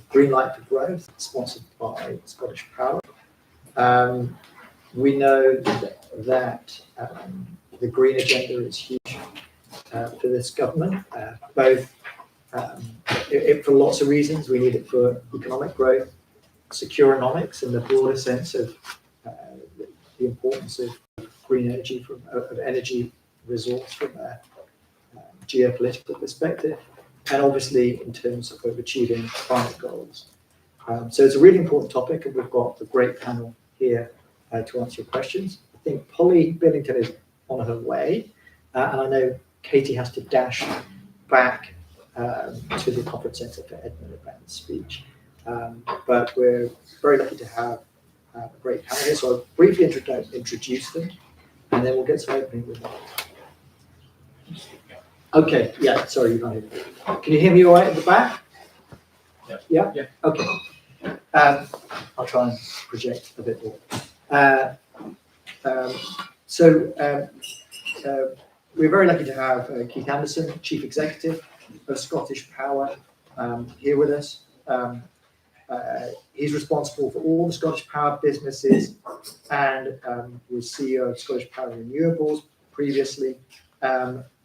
Green Light for Growth, sponsored by ScottishPower. We know that the green agenda is huge for this government, both for lots of reasons. We need it for economic growth, securonomics in the broader sense of the importance of green energy, of energy resource from a geopolitical perspective, and obviously in terms of achieving climate goals. So it's a really important topic, and we've got a great panel here to answer your questions. I think Polly Billington is on her way, and I know Katie has to dash back to the conference centre for Ed Miliband's speech. But we're very lucky to have a great panel here. So I'll briefly introduce them, and then we'll get some opening remarks. Okay, yeah, sorry, you can't hear me. Can you hear me all right at the back? Yeah? Yeah? Okay. I'll try and project a bit more. We're very lucky to have Keith Anderson, Chief Executive of ScottishPower, here with us. He's responsible for all the ScottishPower businesses and was CEO of ScottishPower Renewables previously.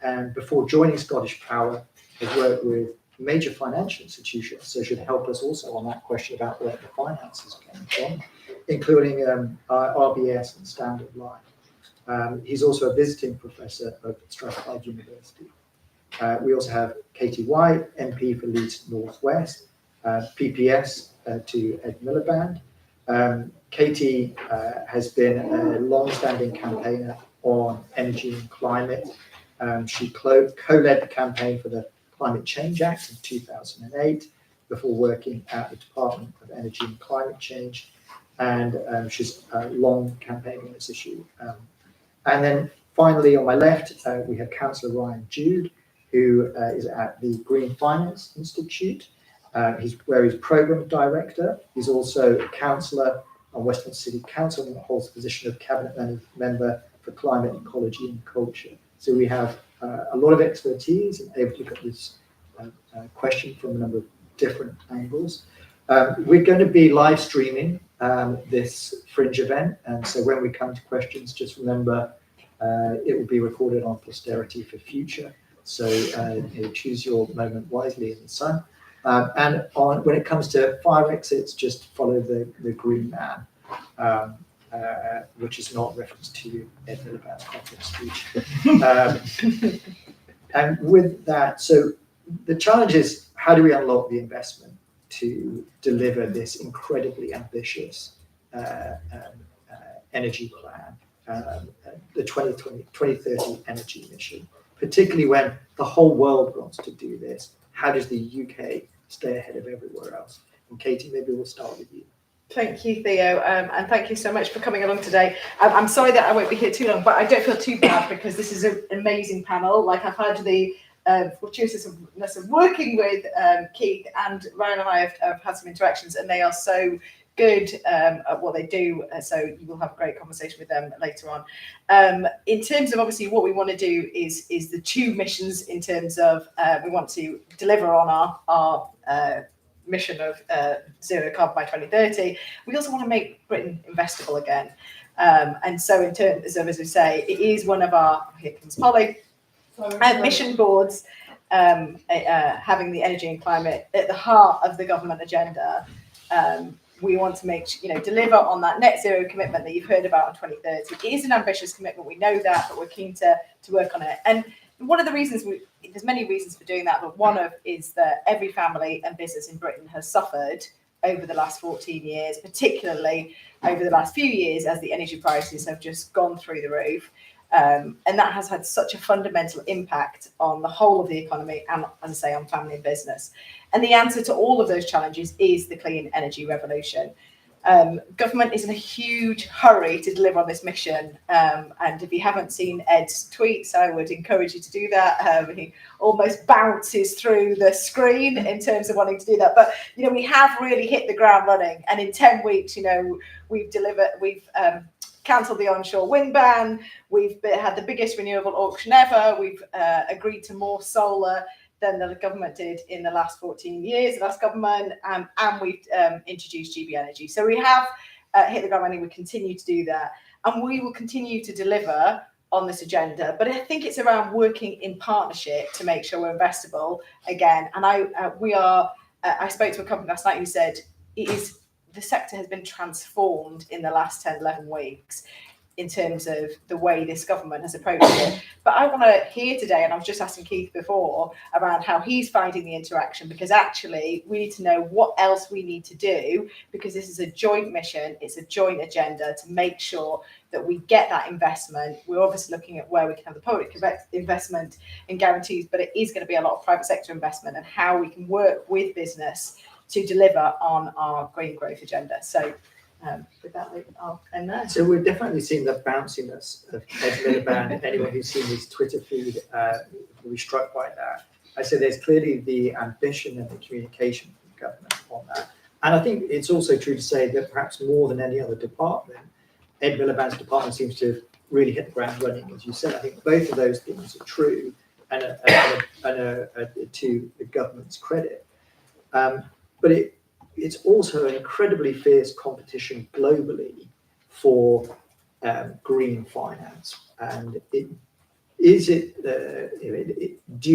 And before joining ScottishPower, has worked with major financial institutions, so should help us also on that question about where the finances came from, including RBS and Standard Life. He's also a visiting professor of Strathclyde University. We also have Katie White, MP for Leeds Northwest, PPS to Ed Miliband. Katie has been a long-standing campaigner on energy and climate. She co-led the campaign for the Climate Change Act in 2008 before working at the Department of Energy and Climate Change, and she's long campaigning on this issue. And then finally on my left, we have Councillor Ryan Jude, who is at the Green Finance Institute. He's Programme Director. He's also a councillor on Westminster City Council and holds the position of Cabinet Member for Climate, Ecology and Culture. So we have a lot of expertise and able to look at this question from a number of different angles. We're going to be live streaming this Fringe event, and so when we come to questions, just remember it will be recorded on posterity for future. So choose your moment wisely in the sun. And when it comes to fire exits, just follow the green man, which is not reference to Ed Miliband's conference speech. And with that, so the challenge is, how do we unlock the investment to deliver this incredibly ambitious energy plan, the 2030 energy mission, particularly when the whole world wants to do this? How does the UK stay ahead of everywhere else? And Katie, maybe we'll start with you. Thank you, Theo, and thank you so much for coming along today. I'm sorry that I won't be here too long, but I don't feel too bad because this is an amazing panel. Like, I've had the fortuitousness of working with Keith, and Ryan and I have had some interactions, and they are so good at what they do, so you will have a great conversation with them later on. In terms of obviously what we want to do is the two missions, in terms of we want to deliver on our mission of zero carbon by 2030. We also want to make Britain investable again, and so in terms of, as we say, it is one of our, here comes Polly, mission boards, having the energy and climate at the heart of the government agenda. We want to make, deliver on that net zero commitment that you've heard about in 2030. It is an ambitious commitment, we know that, but we're keen to work on it. And one of the reasons, there's many reasons for doing that, but one of is that every family and business in Britain has suffered over the last 14 years, particularly over the last few years as the energy prices have just gone through the roof. And that has had such a fundamental impact on the whole of the economy and, as I say, on family and business. And the answer to all of those challenges is the clean energy revolution. Government is in a huge hurry to deliver on this mission. And if you haven't seen Ed's tweets, I would encourage you to do that. He almost bounces through the screen in terms of wanting to do that. But, we have really hit the ground running. And in 10 weeks, we've cancelled the onshore wind ban. We've had the biggest renewable auction ever. We've agreed to more solar than the government did in the last 14 years, the last government, and we've introduced GB Energy. So we have hit the ground running, we continue to do that, and we will continue to deliver on this agenda. But I think it's around working in partnership to make sure we're investable again. And I spoke to a company last night who said the sector has been transformed in the last 10, 11 weeks in terms of the way this government has approached it. But I want to hear today, and I was just asking Keith before, around how he's finding the interaction, because actually we need to know what else we need to do, because this is a joint mission, it's a joint agenda to make sure that we get that investment. We're obviously looking at where we can have the public investment and guarantees, but it is going to be a lot of private sector investment and how we can work with business to deliver on our green growth agenda. So with that, I'll end there. So we're definitely seeing the bounciness of Ed Miliband. Anyone who's seen his Twitter feed will be struck by that. I said there's clearly the ambition and the communication from the government on that. And I think it's also true to say that perhaps more than any other department, Ed Miliband's department seems to have really hit the ground running, as you said. I think both of those things are true and to the government's credit. But it's also an incredibly fierce competition globally for green finance. And do you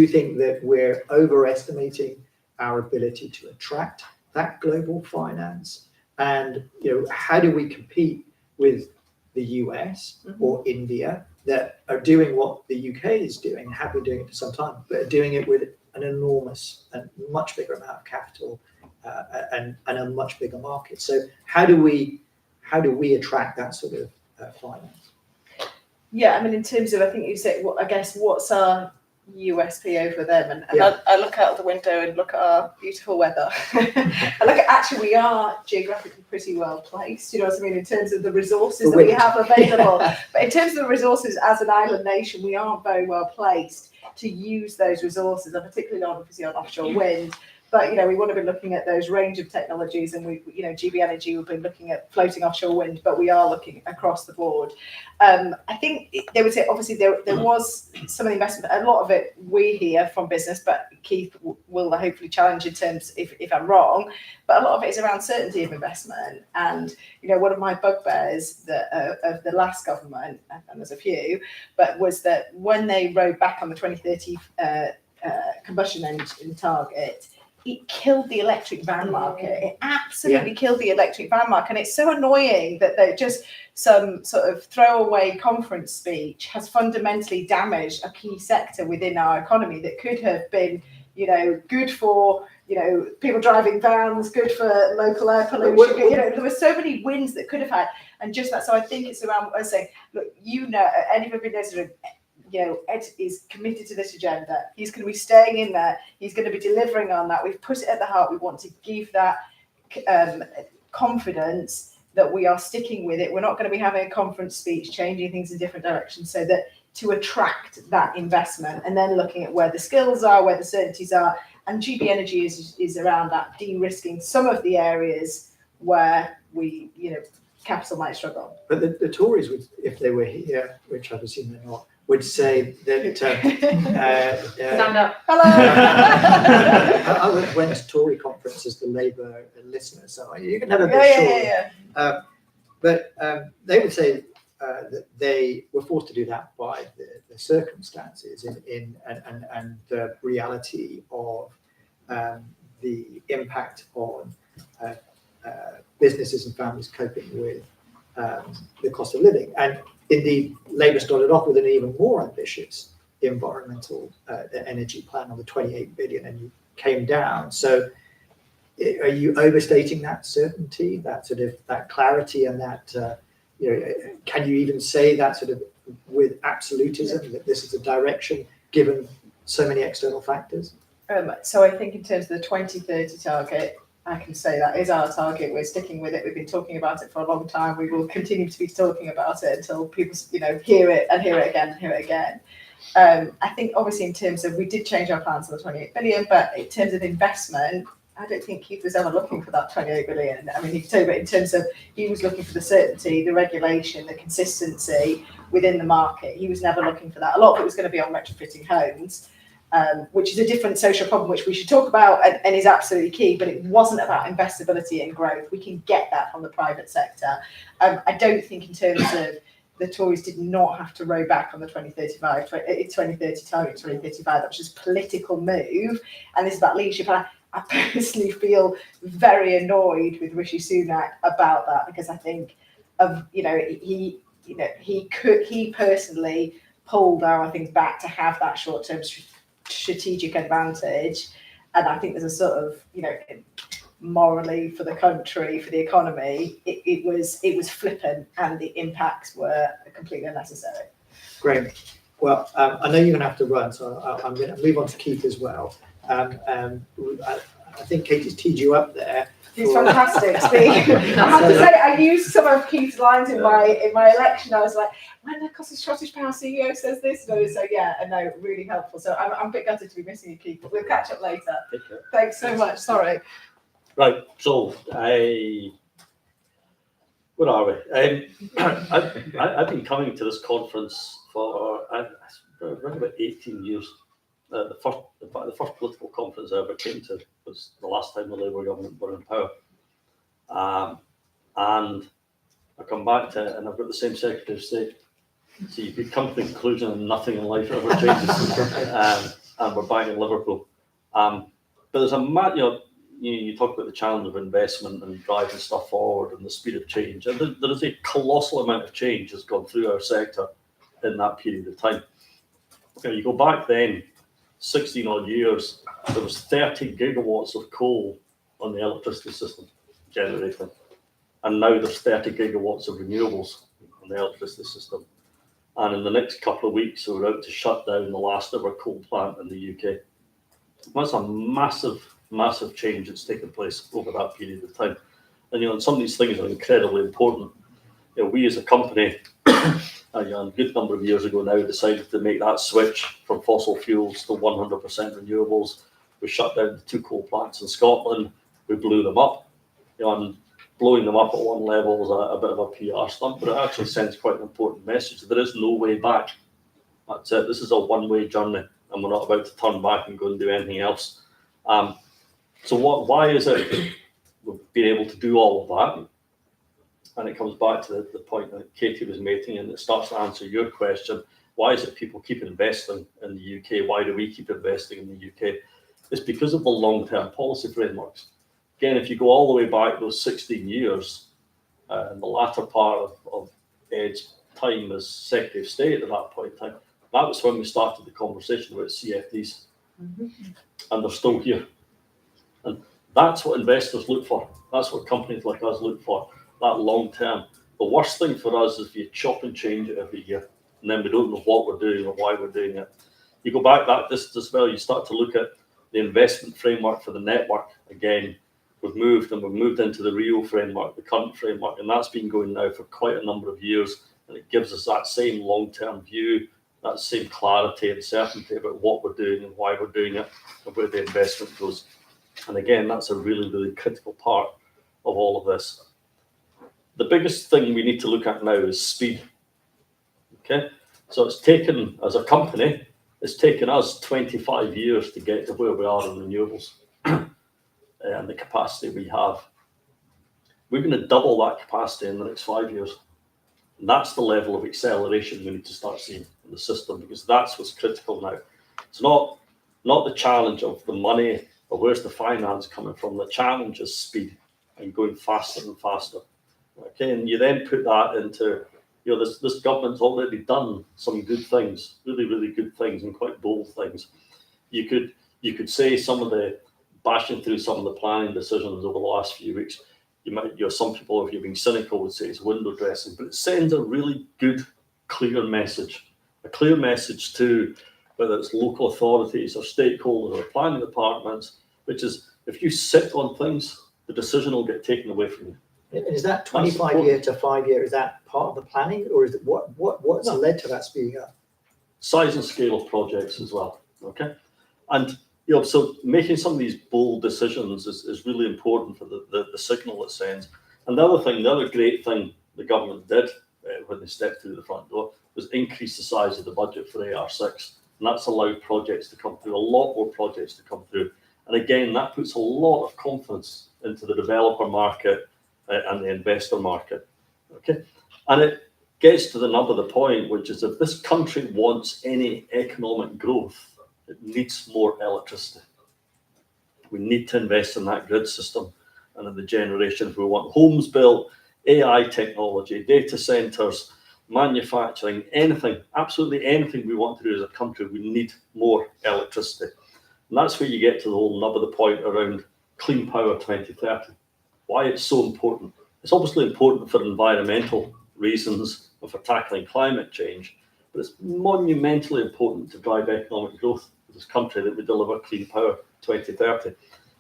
think that we're overestimating our ability to attract that global finance? And how do we compete with the US or India that are doing what the UK is doing, have been doing it for some time, but are doing it with an enormous and much bigger amount of capital and a much bigger market? So how do we attract that sort of finance? Yeah, I mean, in terms of, I think you said, I guess, what's our USP over them? And yeah. I look out the window and look at our beautiful weather. I look at, actually, we are geographically pretty well placed, you know what I mean, in terms of the resources that we have available. But in terms of the resources as an island nation, we aren't very well placed to use those resources, and particularly obviously on offshore wind. But we want to be looking at those range of technologies, and GB Energy, we've been looking at floating offshore wind, but we are looking across the board. I think they would say obviously there was some of the investment, a lot of it we hear from business, but Keith will hopefully challenge in terms if I'm wrong. But a lot of it is around certainty of investment, and one of my bugbears of the last government, and there's a few, but was that when they rode back on the 2030 combustion engine target, it killed the electric van market. It absolutely killed the electric van market. And it's so annoying that they're just some sort of throwaway conference speech has fundamentally damaged a key sector within our economy that could have been, good for, people driving vans, good for local air pollution. There were so many wins that could have had. And just that. So I think it's around what I was saying, look, anybody knows Ed is committed to this agenda. He's going to be staying in there. He's going to be delivering on that. We've put it at the heart. We want to give that confidence that we are sticking with it. We're not going to be having a conference speech, changing things in different directions, so that to attract that investment, and then looking at where the skills are, where the certainties are. And GB Energy is around that, de-risking some of the areas where we, capital might struggle. But the Tories would, if they were here, which I assume they're not, would say that stand up. Hello. I went to Tory conference as the Labour listener, so you can never be sure. But they would say that they were forced to do that by the circumstances and the reality of the impact on businesses and families coping with the cost of living. And indeed, Labour started off with an even more ambitious environmental energy plan on the 28 billion, and you came down. So are you overstating that certainty, that clarity, and that, can you even say that sort of with absolutism, that this is a direction given so many external factors? So I think in terms of the 2030 target, I can say that is our target. We're sticking with it. We've been talking about it for a long time. We will continue to be talking about it until people, hear it and hear it again and hear it again. I think obviously in terms of, we did change our plans to the 28 billion, but in terms of investment, I don't think Keith was ever looking for that 28 billion. I mean, he could tell you, but in terms of, he was looking for the certainty, the regulation, the consistency within the market. He was never looking for that. A lot of it was going to be on retrofitting homes. which is a different social problem which we should talk about and is absolutely key, but it wasn't about investability and growth. We can get that from the private sector. I don't think in terms of the Tories did not have to row back on the 2030 target, 2035. That was just a political move, and this is about leadership. And I personally feel very annoyed with Rishi Sunak about that, because I think he personally pulled our things back to have that short-term strategic advantage, and I think there's a sort of morally for the country, for the economy, it was flippant, and the impacts were completely unnecessary. Great. Well, I know you're going to have to run, so I'm going to move on to Keith as well. I think Katie's teed you up there. He's fantastic. I have to say, I used some of Keith's lines in my election. I was like, when the ScottishPower CEO says this, so yeah, and no, really helpful. So I'm a bit gutted to be missing you, Keith, but we'll catch up later. Thanks so much. Sorry. Right, so where are we? I've been coming to this conference for around about 18 years. The first political conference I ever came to was the last time the Labour government were in power. And I come back to it and I've got the same Secretary of State. So you could come to the conclusion that nothing in life ever changes. And we're back in Liverpool. But there's you talk about the challenge of investment and driving stuff forward and the speed of change. And there is a colossal amount of change has gone through our sector in that period of time. Okay, you go back then, 16 odd years, there was 30 gigawatts of coal on the electricity system generating. And now there's 30 gigawatts of renewables on the electricity system. And in the next couple of weeks, we're out to shut down the last ever coal plant in the UK. That's a massive change that's taken place over that period of time. And and some of these things are incredibly important. We as a company, a good number of years ago now, decided to make that switch from fossil fuels to 100% renewables. We shut down the 2 coal plants in Scotland. We blew them up. And blowing them up at one level is a bit of a PR stunt, but it actually sends quite an important message. There is no way back. That's it. This is a one-way journey, and we're not about to turn back and go and do anything else. So why is it we've been able to do all of that? And it comes back to the point that Katie was making, and it starts to answer your question. Why is it people keep investing in the UK? Why do we keep investing in the UK? It's because of the long-term policy frameworks. Again, if you go all the way back those 16 years, in the latter part of Ed's time as Secretary of State at that point in time, that was when we started the conversation about CFDs. Mm-hmm. And they're still here. And that's what investors look for. That's what companies like us look for, that long term. The worst thing for us is if you chop and change it every year, and then we don't know what we're doing or why we're doing it. You go back that distance as well, you start to look at the investment framework for the network. Again, we've moved into the Rio framework, the current framework, and that's been going now for quite a number of years. And it gives us that same long-term view, that same clarity and certainty about what we're doing and why we're doing it and where the investment goes. And again, that's a really, really critical part of all of this. The biggest thing we need to look at now is speed. Okay, so it's taken, as a company, it's taken us 25 years to get to where we are in renewables and the capacity we have. We're going to double that capacity in the next 5 years. And that's the level of acceleration we need to start seeing in the system, because that's what's critical now. It's not the challenge of the money or where's the finance coming from. The challenge is speed and going faster and faster. Okay, and you then put that into, this government's already done some good things, really, really good things, and quite bold things. You could say some of the bashing through some of the planning decisions over the last few weeks. Some people, if you're being cynical, would say it's window dressing, but it sends a really good, clear message to whether it's local authorities or stakeholders or planning departments, which is if you sit on things, the decision will get taken away from you. And is that 25 year to 5 year? Is that part of the planning, or is it what's led to that speeding up? Size and scale of projects as well. Okay, and so making some of these bold decisions is really important for the signal it sends. And the other great thing the government did when they stepped through the front door was increase the size of the budget for AR6. And that's allowed projects to come through, a lot more projects to come through. And again, that puts a lot of confidence into the developer market and the investor market. Okay, and it gets to the nub of the point, which is if this country wants any economic growth, it needs more electricity. We need to invest in that grid system and in the generation. If we want homes built, AI technology, data centers, manufacturing, anything, absolutely anything we want to do as a country, we need more electricity. And that's where you get to the whole nub of the point around Clean Power 2030. Why it's so important. It's obviously important for environmental reasons and for tackling climate change, but it's monumentally important to drive economic growth in this country that we deliver Clean Power 2030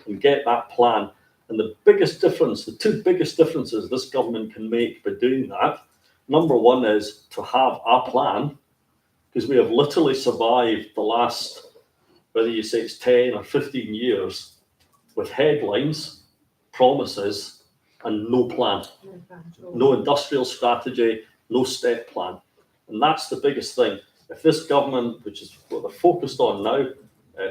and get that plan. And the biggest difference, the two biggest differences this government can make by doing that, number one is to have a plan, because we have literally survived the last, whether you say it's 10 or 15 years, with headlines, promises, and no plan. No industrial strategy, no step plan. And that's the biggest thing. If this government, which is what they're focused on now,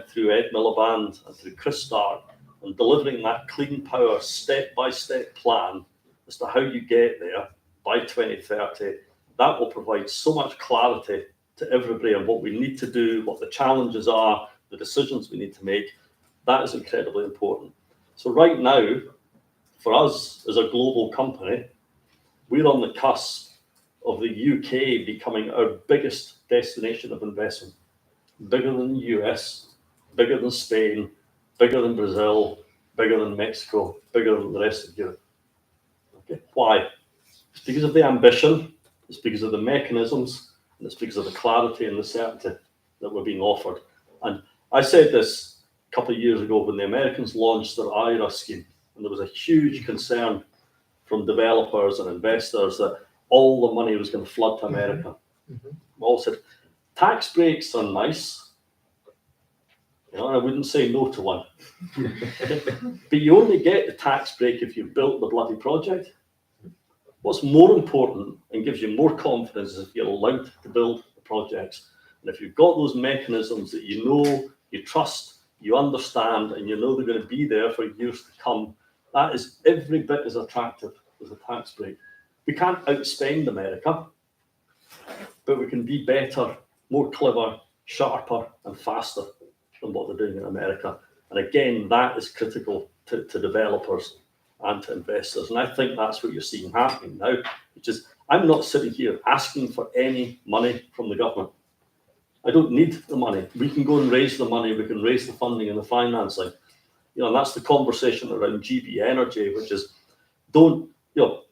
through Ed Miliband and through Chris Stark, and delivering that clean power step-by-step plan as to how you get there by 2030, that will provide so much clarity to everybody on what we need to do, what the challenges are, the decisions we need to make. That is incredibly important. So right now, for us as a global company, we're on the cusp of the UK becoming our biggest destination of investment. Bigger than the US, bigger than Spain, bigger than Brazil, bigger than Mexico, bigger than the rest of Europe. Okay, why? It's because of the ambition, it's because of the mechanisms, and it's because of the clarity and the certainty that we're being offered. And I said this a couple of years ago when the Americans launched their IRA scheme, and there was a huge concern from developers and investors that all the money was going to flood to America. Mm-hmm. We all said, tax breaks are nice. You know, I wouldn't say no to one. But you only get the tax break if you've built the bloody project. What's more important and gives you more confidence is if you're allowed to build the projects. And if you've got those mechanisms that you know, you trust, you understand, and you know they're going to be there for years to come, that is every bit as attractive as a tax break. We can't outspend America, but we can be better, more clever, sharper, and faster than what they're doing in America. And again, that is critical to developers and to investors. And I think that's what you're seeing happening now, which is I'm not sitting here asking for any money from the government. I don't need the money. We can go and raise the money. We can raise the funding and the financing. You know, and that's the conversation around GB Energy, which is don't, you know,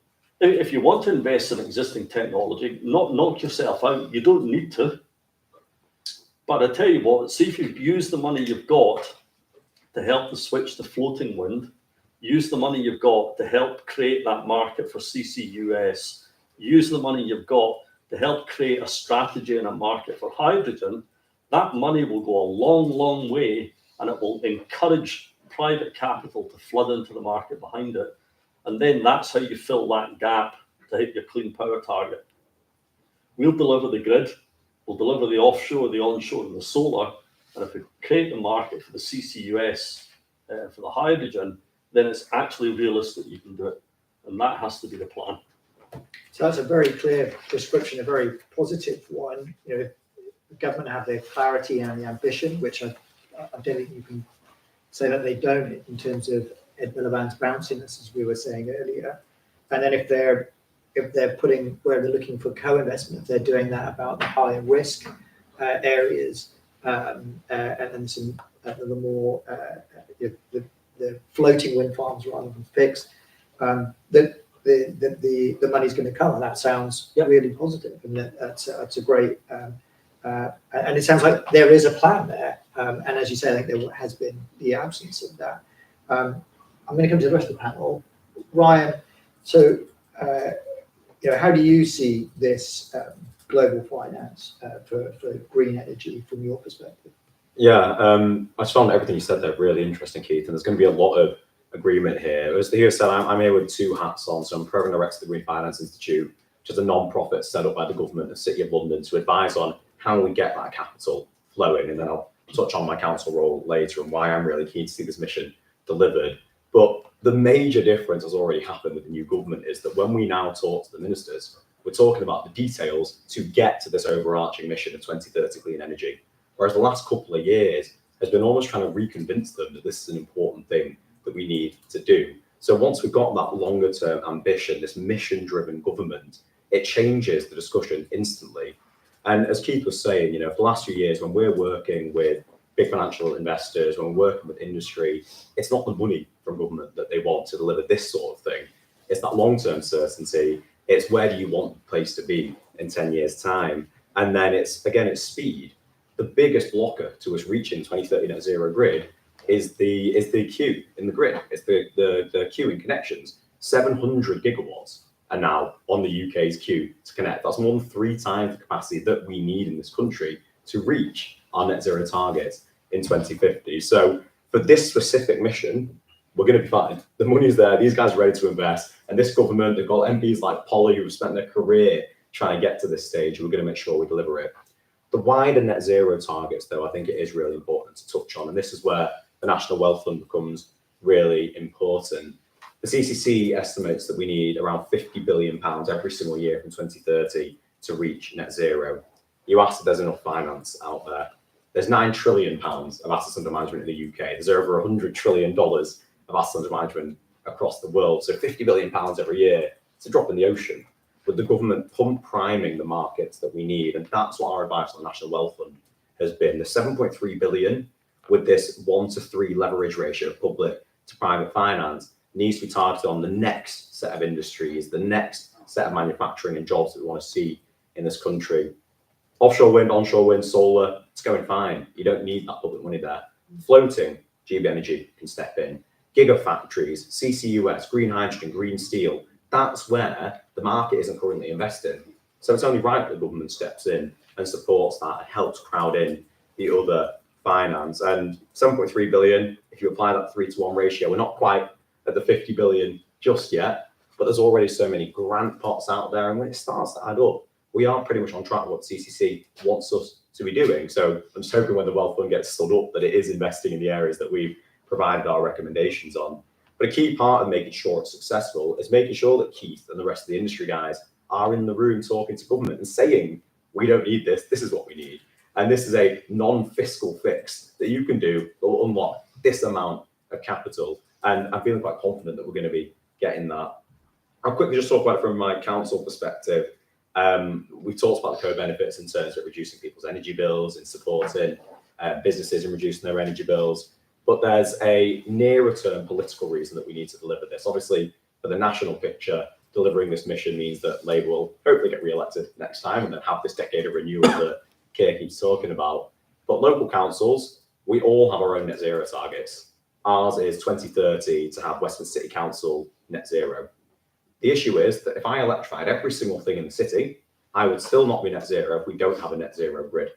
if you want to invest in existing technology, not knock yourself out. You don't need to. But I tell you what, see if you use the money you've got to help the switch to floating wind, use the money you've got to help create that market for CCUS, use the money you've got to help create a strategy and a market for hydrogen, that money will go a long, long way, and it will encourage private capital to flood into the market behind it. And then that's how you fill that gap to hit your clean power target. We'll deliver the grid, we'll deliver the offshore, the onshore, and the solar. And if we create the market for the CCUS, for the hydrogen, then it's actually realistic you can do it. And that has to be the plan. So that's a very clear description, a very positive one. You know, the government have the clarity and the ambition, which I don't think you can say that they don't in terms of Ed Miliband's bounciness, as we were saying earlier. And then if they're putting where they're looking for co-investment, if they're doing that about the higher risk areas, and then some the more the floating wind farms rather than fixed, that the money's going to come, and that sounds really positive, and that's a great and it sounds like there is a plan there, and as you say, I think there has been the absence of that. I'm going to come to the rest of the panel. Ryan, so you know, how do you see this global finance for green energy from your perspective? Yeah, I just found everything you said there really interesting, Keith, and there's going to be a lot of agreement here. As Theo said, I'm here with two hats on, so I'm Program Director of the Green Finance Institute, which is a non-profit set up by the government and City of London to advise on how we get that capital flowing, and then I'll touch on my council role later and why I'm really keen to see this mission delivered. But the major difference has already happened with the new government is that when we now talk to the ministers, we're talking about the details to get to this overarching mission of 2030 clean energy. Whereas the last couple of years has been almost trying to reconvince them that this is an important thing that we need to do. So once we've got that longer term ambition, this mission driven government, it changes the discussion instantly. And as Keith was saying, for the last few years, when we're working with big financial investors, when we're working with industry, it's not the money from government that they want to deliver this sort of thing. It's that long-term certainty. It's where do you want the place to be in 10 years' time? And then it's speed. The biggest blocker to us reaching 2030 net zero grid is the queue in the grid. It's the queue in connections. 700 gigawatts are now on the UK's queue to connect. That's more than 3 times the capacity that we need in this country to reach our net zero targets in 2050. So for this specific mission, we're going to be fine. The money's there. These guys are ready to invest. And this government, they've got MPs like Polly who have spent their career trying to get to this stage. We're going to make sure we deliver it. The wider net zero targets, though, I think it is really important to touch on. And this is where the National Wealth Fund becomes really important. The CCC estimates that we need around £50 billion every single year from 2030 to reach net zero. You asked if there's enough finance out there. There's £9 trillion of assets under management in the UK. There's over $100 trillion of assets under management across the world. So £50 billion every year, it's a drop in the ocean. With the government pump priming the markets that we need, and that's what our advice on the National Wealth Fund has been. The 7.3 billion with this 1 to 3 leverage ratio of public to private finance needs to be targeted on the next set of industries, the next set of manufacturing and jobs that we want to see in this country. Offshore wind, onshore wind, solar, it's going fine. You don't need that public money there. Floating, GB Energy can step in. Gigafactories, CCUS, green hydrogen, green steel, that's where the market isn't currently investing. So it's only right that the government steps in and supports that and helps crowd in the other finance. And 7.3 billion, if you apply that 3-to-1 ratio, we're not quite at the 50 billion just yet, but there's already so many grant pots out there. And when it starts to add up, we are pretty much on track with what CCC wants us to be doing. So I'm just hoping when the Wealth Fund gets stood up that it is investing in the areas that we've provided our recommendations on. But a key part of making sure it's successful is making sure that Keith and the rest of the industry guys are in the room talking to government and saying, we don't need this, this is what we need. And this is a non-fiscal fix that you can do that will unlock this amount of capital. And I'm feeling quite confident that we're going to be getting that. I'll quickly just talk about it from my council perspective. We talked about the co-benefits in terms of reducing people's energy bills and supporting businesses in reducing their energy bills. But there's a nearer term political reason that we need to deliver this. Obviously, for the national picture, delivering this mission means that Labour will hopefully get re-elected next time and then have this decade of renewal that Keir keeps talking about. But local councils, we all have our own net zero targets. Ours is 2030 to have Westminster City Council net zero. The issue is that if I electrified every single thing in the city, I would still not be net zero if we don't have a net zero grid.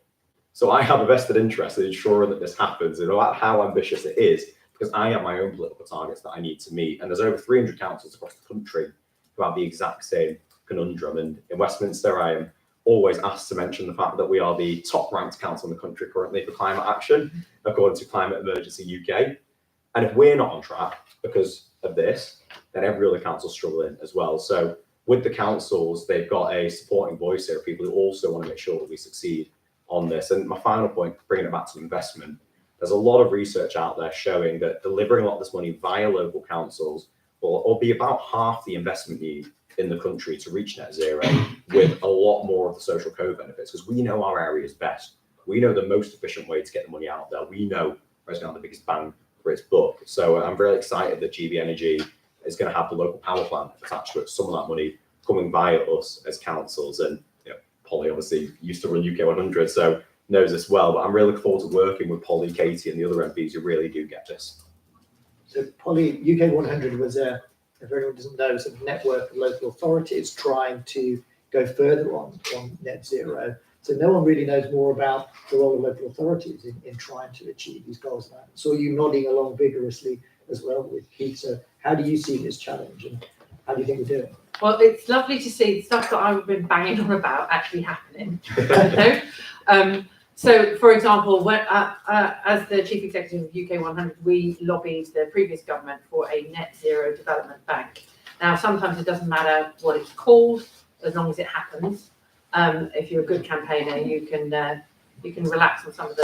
So I have a vested interest in ensuring that this happens, no matter how ambitious it is, because I have my own political targets that I need to meet. And there's over 300 councils across the country who have the exact same conundrum. And in Westminster, I am always asked to mention the fact that we are the top ranked council in the country currently for climate action, according to Climate Emergency UK. And if we're not on track because of this, then every other council's struggling as well. So with the councils, they've got a supporting voice here of people who also want to make sure that we succeed on this. And my final point, bringing it back to investment, there's a lot of research out there showing that delivering a lot of this money via local councils will be about half the investment need in the country to reach net zero, with a lot more of the social co-benefits, because we know our areas best. We know the most efficient way to get the money out there. We know where it's going to have the biggest bang for its buck. So I'm very excited that GB Energy is going to have the local power plant attached to it, some of that money coming via us as councils. And Polly obviously used to run UK 100, so knows this well. But I'm really looking forward to working with Polly, Katie, and the other MPs who really do get this. So Polly, UK 100 was if anyone doesn't know, sort of network of local authorities trying to go further on net zero. So no one really knows more about the role of local authorities in trying to achieve these goals. And I saw you nodding along vigorously as well with Keith. So how do you see this challenge and how do you think we're doing? Well, it's lovely to see the stuff that I've been banging on about actually happening. So, for example, when, as the chief executive of UK 100, we lobbied the previous government for a net zero development bank. Now, sometimes it doesn't matter what it's called, as long as it happens. If you're a good campaigner, you can relax on some of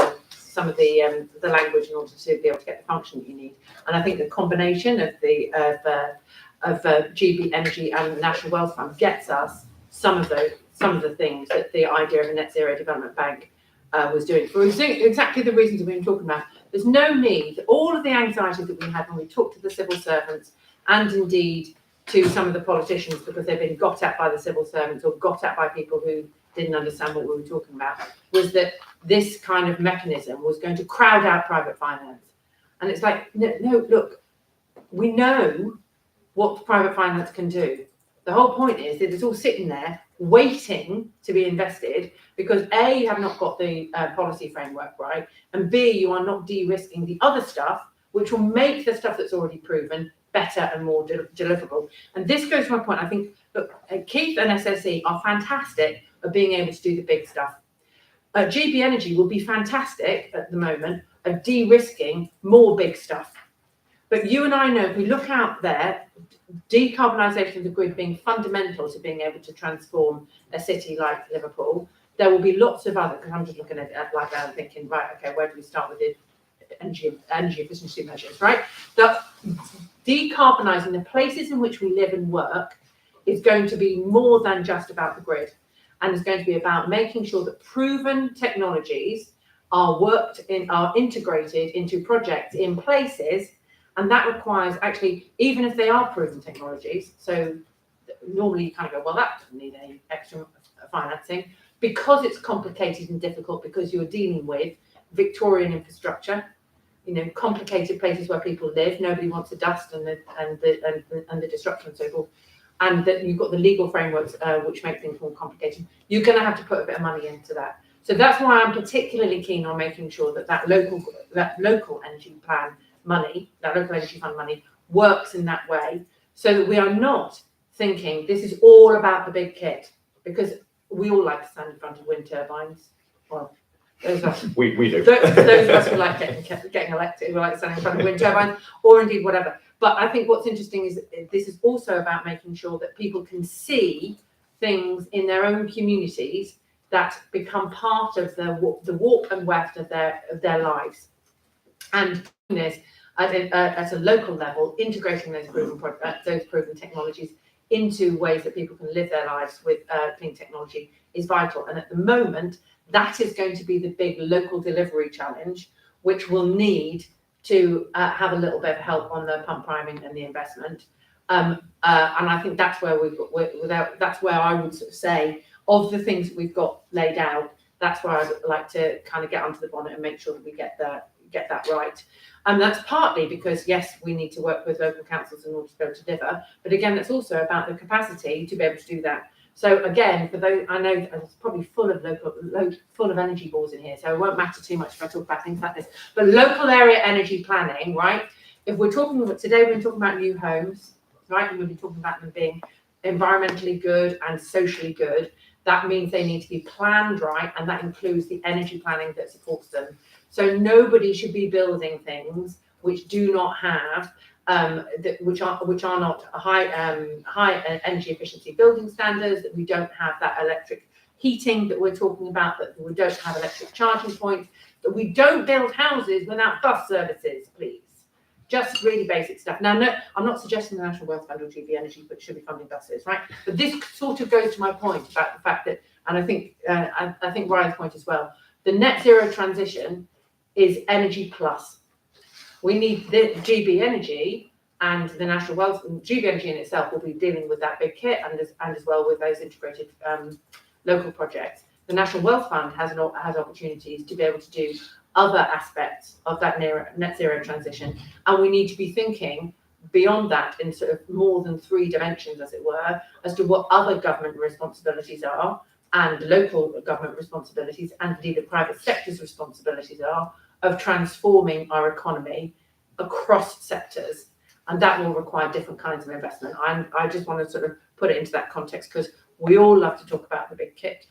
the language in order to be able to get the function that you need. And I think the combination of GB Energy and the National Wealth Fund gets us some of the things that the idea of a net zero development bank was doing for exactly the reasons that we've been talking about. There's no need, all of the anxiety that we had when we talked to the civil servants and indeed to some of the politicians because they've been got at by the civil servants or got at by people who didn't understand what we were talking about, was that this kind of mechanism was going to crowd out private finance. And it's like, no, look, we know what private finance can do. The whole point is that it's all sitting there waiting to be invested because A, you have not got the policy framework right, and B, you are not de-risking the other stuff, which will make the stuff that's already proven better and more deliverable. And this goes to my point. I think, look, Keith and SSE are fantastic at being able to do the big stuff. GB Energy will be fantastic at the moment at de-risking more big stuff. But you and I know, if we look out there, decarbonisation of the grid being fundamental to being able to transform a city like Liverpool, there will be lots of other, because I'm just looking at it like that and thinking, right, okay, where do we start with the energy efficiency measures, right? That decarbonising the places in which we live and work is going to be more than just about the grid. And it's going to be about making sure that proven technologies are integrated into projects in places. And that requires actually, even if they are proven technologies, so normally you kind of go, well, that doesn't need any extra financing because it's complicated and difficult because you're dealing with Victorian infrastructure, complicated places where people live. Nobody wants the dust and the disruption and so forth. And that you've got the legal frameworks which make things more complicated. You're going to have to put a bit of money into that. So that's why I'm particularly keen on making sure that local energy plan money, that local energy fund money, works in that way, so that we are not thinking this is all about the big kit, because we all like to stand in front of wind turbines. Well, those of us We do. those of us who like getting elected, who like standing in front of wind turbines, or indeed whatever. But I think what's interesting is this is also about making sure that people can see things in their own communities that become part of the warp and weft of their lives, and this at a local level, integrating those proven technologies into ways that people can live their lives with clean technology is vital. And at the moment, that is going to be the big local delivery challenge, which will need to have a little bit of help on the pump priming and the investment. And I think that's where that's where I would sort of say, of the things that we've got laid out, that's where I'd like to kind of get onto the bonnet and make sure that we get that right. And that's partly because, yes, we need to work with local councils in order to be able to deliver, but again, it's also about the capacity to be able to do that. So again, for those, I know it's probably full of energy boards in here, so it won't matter too much if I talk about things like this. But local area energy planning, right? If we're talking about today, we're talking about new homes, right? And we'll be talking about them being environmentally good and socially good. That means they need to be planned right, and that includes the energy planning that supports them. So nobody should be building things which do not have, which are not high energy efficiency building standards, that we don't have that electric heating that we're talking about, that we don't have electric charging points, that we don't build houses without bus services, please. Just really basic stuff. Now, no, I'm not suggesting the National Wealth Fund or GB Energy should be funding buses, right? But this sort of goes to my point about the fact that, and I think Ryan's point as well, the net zero transition is energy plus. We need the GB Energy and the National Wealth, GB Energy in itself will be dealing with that big kit and as well with those integrated local projects. The National Wealth Fund has opportunities to be able to do other aspects of that net zero transition, and we need to be thinking beyond that in sort of more than 3 dimensions, as it were, as to what other government responsibilities are, and local government responsibilities, and indeed the private sector's responsibilities are, of transforming our economy across sectors. And that will require different kinds of investment. I just want to sort of put it into that context, because we all love to talk about the big kit.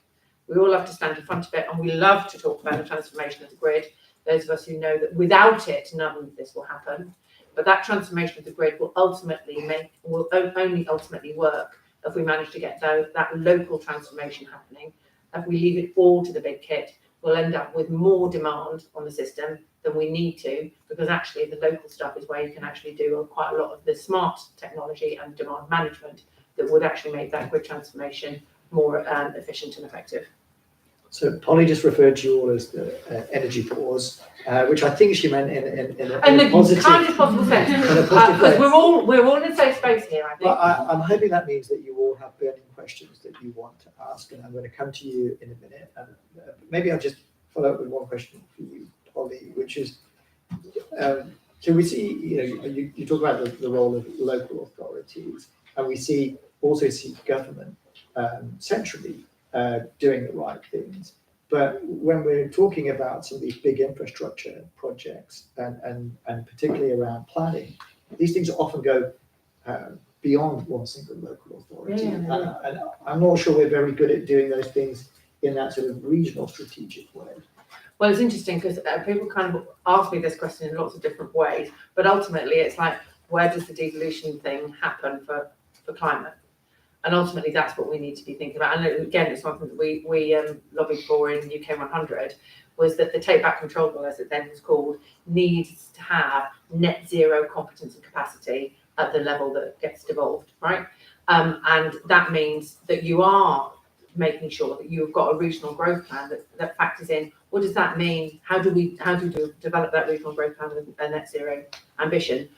We all love to stand in front of it, and we love to talk about the transformation of the grid. Those of us who know that without it, none of this will happen. But that transformation of the grid will only ultimately work if we manage to get that local transformation happening. If we leave it all to the big kit, we'll end up with more demand on the system than we need to, because actually the local stuff is where you can actually do quite a lot of the smart technology and demand management that would actually make that grid transformation more efficient and effective. So Polly just referred to you all as the energy pause, which I think she meant in And a the positive, kindest possible sense, in a positive because way. we're all in a safe space here, I think. Well, I'm hoping that means that you all have burning questions that you want to ask, and I'm going to come to you in a minute. And maybe I'll just follow up with one question for you, Polly, which is, so we see, you talk about the role of local authorities, and we also see government centrally doing the right things. But when we're talking about some of these big infrastructure projects and particularly around planning, these things often go beyond one single local authority. Yeah. And I'm not sure we're very good at doing those things in that sort of regional strategic way. Well, it's interesting because people kind of ask me this question in lots of different ways, but ultimately it's like, where does the devolution thing happen for climate? And ultimately, that's what we need to be thinking about. And again, it's something that we lobbied for in UK 100, was that the Take Back Control Bill, as it then was called, needs to have net zero competence and capacity at the level that gets devolved, right? And that means that you are making sure that you've got a regional growth plan that factors in, what does that mean? How do we develop that regional growth plan with a net zero ambition?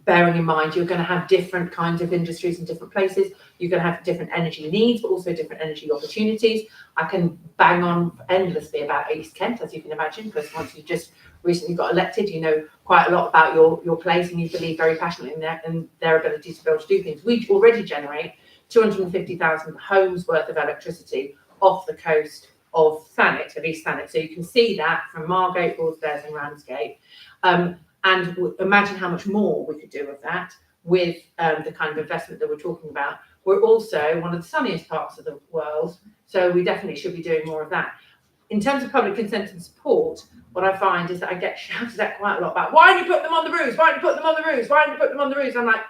Bearing in mind, you're going to have different kinds of industries in different places. You're going to have different energy needs, but also different energy opportunities. I can bang on endlessly about East Kent, as you can imagine, because once you've just recently got elected, you know quite a lot about your place, and you believe very passionately in their ability to be able to do things. We already generate 250,000 homes worth of electricity off the coast of Thanet, of East Thanet. So you can see that from Margate, Broadstairs and Ramsgate. And imagine how much more we could do with that with the kind of investment that we're talking about. We're also one of the sunniest parts of the world, so we definitely should be doing more of that. In terms of public consent and support, what I find is that I get shouted at quite a lot about, why do you put them on the roofs? Why do you put them on the roofs? Why do you put them on the roofs? I'm like,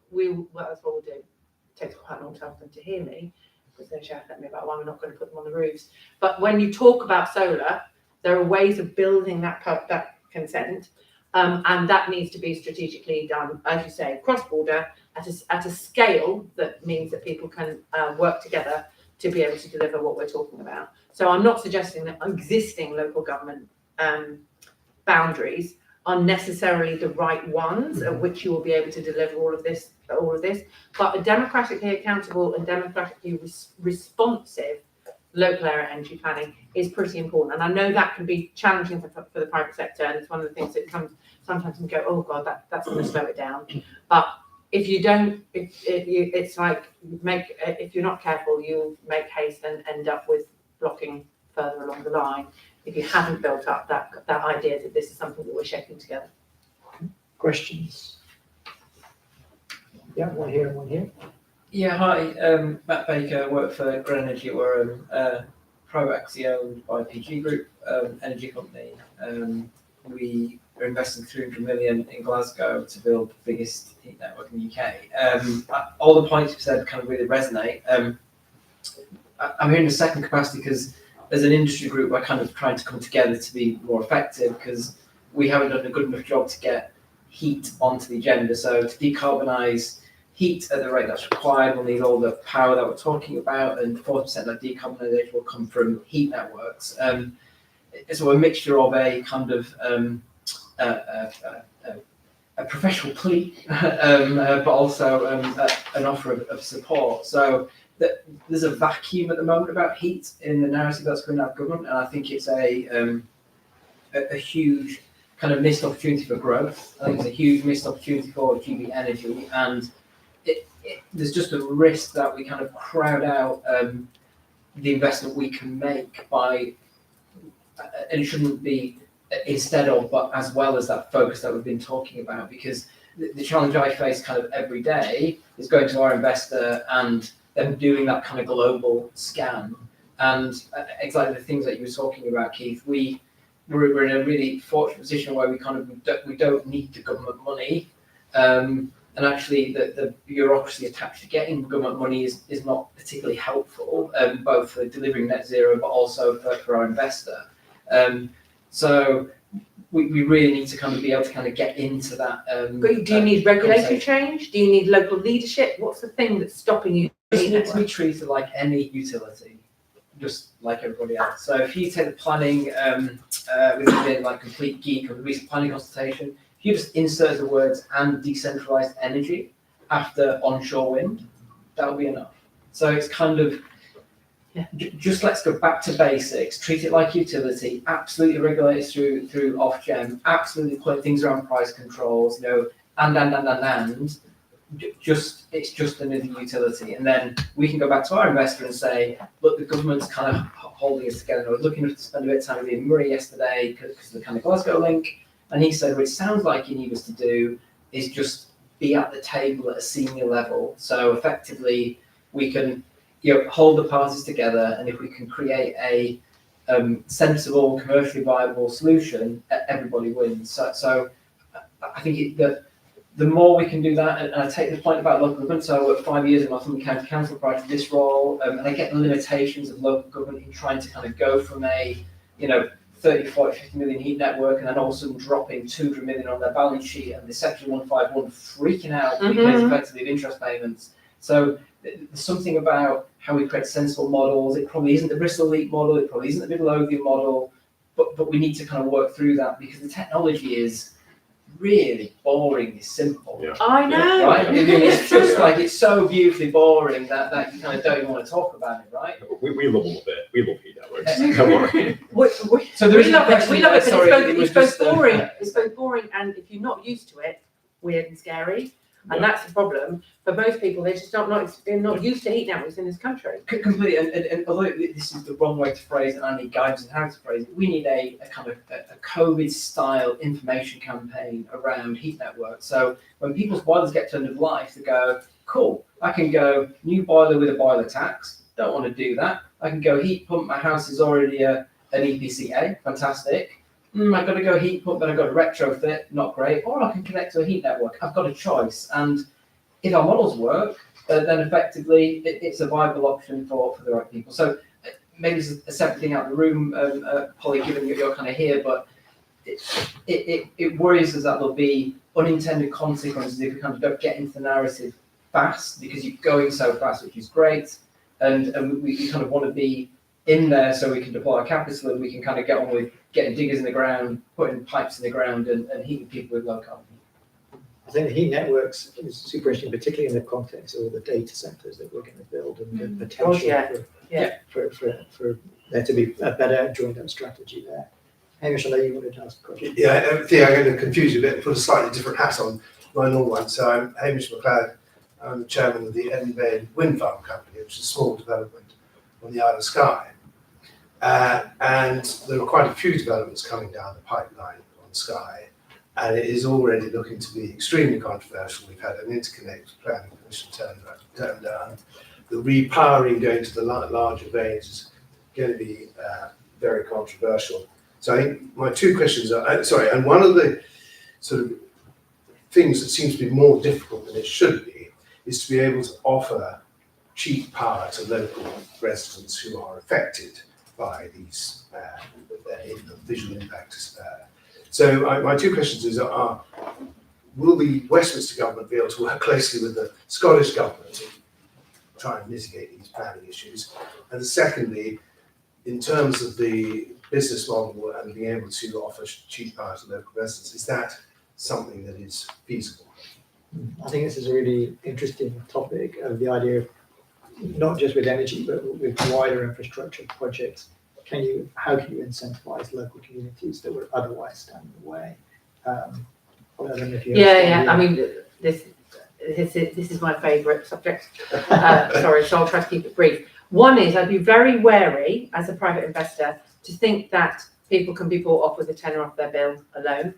well, that's what we'll do. It takes quite a long time for them to hear me, because they shout at me about why we're not going to put them on the roofs. But when you talk about solar, there are ways of building that consent. And that needs to be strategically done, as you say, cross-border at a scale that means that people can work together to be able to deliver what we're talking about. So I'm not suggesting that existing local government boundaries are necessarily the right ones at which you will be able to deliver all of this. But a democratically accountable and democratically responsive local area energy planning is pretty important. And I know that can be challenging for the private sector, and it's one of the things that sometimes you go, oh God, that's going to slow it down. But if you don't, it's like if you're not careful, you'll make haste and end up with blocking further along the line if you haven't built up that idea that this is something that we're shaping together. Questions? Yeah, one here and one here. Yeah, hi, Matt Baker, work for Green Energy. We're a private equity owned by PG Group, energy company. We are investing 300 million in Glasgow to build the biggest heat network in the UK. All the points you've said kind of really resonate. I'm here in the second capacity because as an industry group, we're kind of trying to come together to be more effective, because we haven't done a good enough job to get heat onto the agenda. So to decarbonise heat at the rate that's required, we'll need all the power that we're talking about, and 40% of that decarbonisation will come from heat networks. It's a mixture of a kind of a professional plea, but also an offer of support. So there's a vacuum at the moment about heat in the narrative that's going out of government, and I think it's a huge kind of missed opportunity for growth. I think it's a huge missed opportunity for GB Energy, and there's just a risk that we kind of crowd out the investment we can make by, and it shouldn't be instead of, but as well as that focus that we've been talking about, because the challenge I face kind of every day is going to our investor and them doing that kind of global scan And exactly the things that you were talking about, Keith, we're in a really fortunate position where we don't need the government money. And actually the bureaucracy attached to getting government money is not particularly helpful, both for delivering net zero, but also for our investor. So we really need to kind of be able to kind of get into that. But do you need regulatory change? Do you need local leadership? What's the thing that's stopping you? It needs to be treated like any utility, just like everybody else. So if you take the planning, within like complete geek of the recent planning consultation, if you just insert the words "and decentralized energy" after onshore wind, that will be enough. So it's kind of, just let's go back to basics, treat it like utility, absolutely regulate it through Ofgem, absolutely put things around price controls, and it's just another utility. And then we can go back to our investor and say, look, the government's kind of holding us together. I was looking to spend a bit of time with Ian Murray yesterday because of the kind of Glasgow link, and he said, what it sounds like you need us to do is just be at the table at a senior level. So effectively, we can hold the parties together, and if we can create a sensible, commercially viable solution, everybody wins. So I think that the more we can do that, and I take the point about local government, so I worked 5 years in Northumberland County Council prior to this role, and I get the limitations of local government in trying to kind of go from a 30, 40, 50 million heat network, and then all of a sudden dropping 200 million on their balance sheet, and the Section 151 freaking out because effectively of interest payments. So there's something about how we create sensible models. It probably isn't the Bristol Leap model, it probably isn't the Midlothian model, but we need to kind of work through that because the technology is really boringly simple. Yeah. I know. Right? It's just like, it's so beautifully boring that you kind of don't even want to talk about it, right? We love all of it. We love heat networks. Don't worry. So there is We love it, but sorry, it's both boring. It's both boring, and if you're not used to it, weird and scary. And that's the problem. For most people, they're just they're not used to heat networks in this country. Completely, and although this is the wrong way to phrase it, and I need guidance on how to phrase it, we need a kind of a COVID-style information campaign around heat networks. So when people's boilers get to end of life, they go, cool, I can go new boiler with a boiler tax, don't want to do that. I can go heat pump, my house is already an EPC-A, fantastic. I've got to go heat pump, but I've got to retrofit, not great. Or I can connect to a heat network. I've got a choice. And if our models work, then effectively it's a viable option for the right people. So maybe it's a separate thing out of the room, Polly, given you're kind of here, but it worries us that there'll be unintended consequences if we kind of don't get into the narrative fast, because you're going so fast, which is great. And we kind of want to be in there so we can deploy our capital and we can kind of get on with getting diggers in the ground, putting pipes in the ground and heating people with low carbon heat. I think the heat networks is super interesting, particularly in the context of all the data centers that we're going to build and the potential for there to be a better joined up strategy there. Hamish, I know you wanted to ask a question. Yeah, Theo, I'm going to confuse you a bit and put a slightly different hat on my normal one. So I'm Hamish McLeod. I'm the chairman of the Edinburgh Bay Wind Farm Company, which is a small development on the Isle of Skye. And there are quite a few developments coming down the pipeline on Skye, and it is already looking to be extremely controversial. We've had an interconnect planning commission turned down. The repowering going to the larger veins is going to be very controversial. So I think my two questions are, and one of the sort of things that seems to be more difficult than it should be is to be able to offer cheap power to local residents who are affected by these visual impacts. So my two questions are, will the Westminster government be able to work closely with the Scottish government to try and mitigate these planning issues? And secondly, in terms of the business model and being able to offer cheap power to local residents, is that something that is feasible? I think this is a really interesting topic of the idea of not just with energy, but with wider infrastructure projects. How can you incentivize local communities that would otherwise stand in the way? I don't know if you I mean, this is my favourite subject. Sorry, so I'll try to keep it brief. One is I'd be very wary as a private investor to think that people can be bought off with a tenner off their bill alone.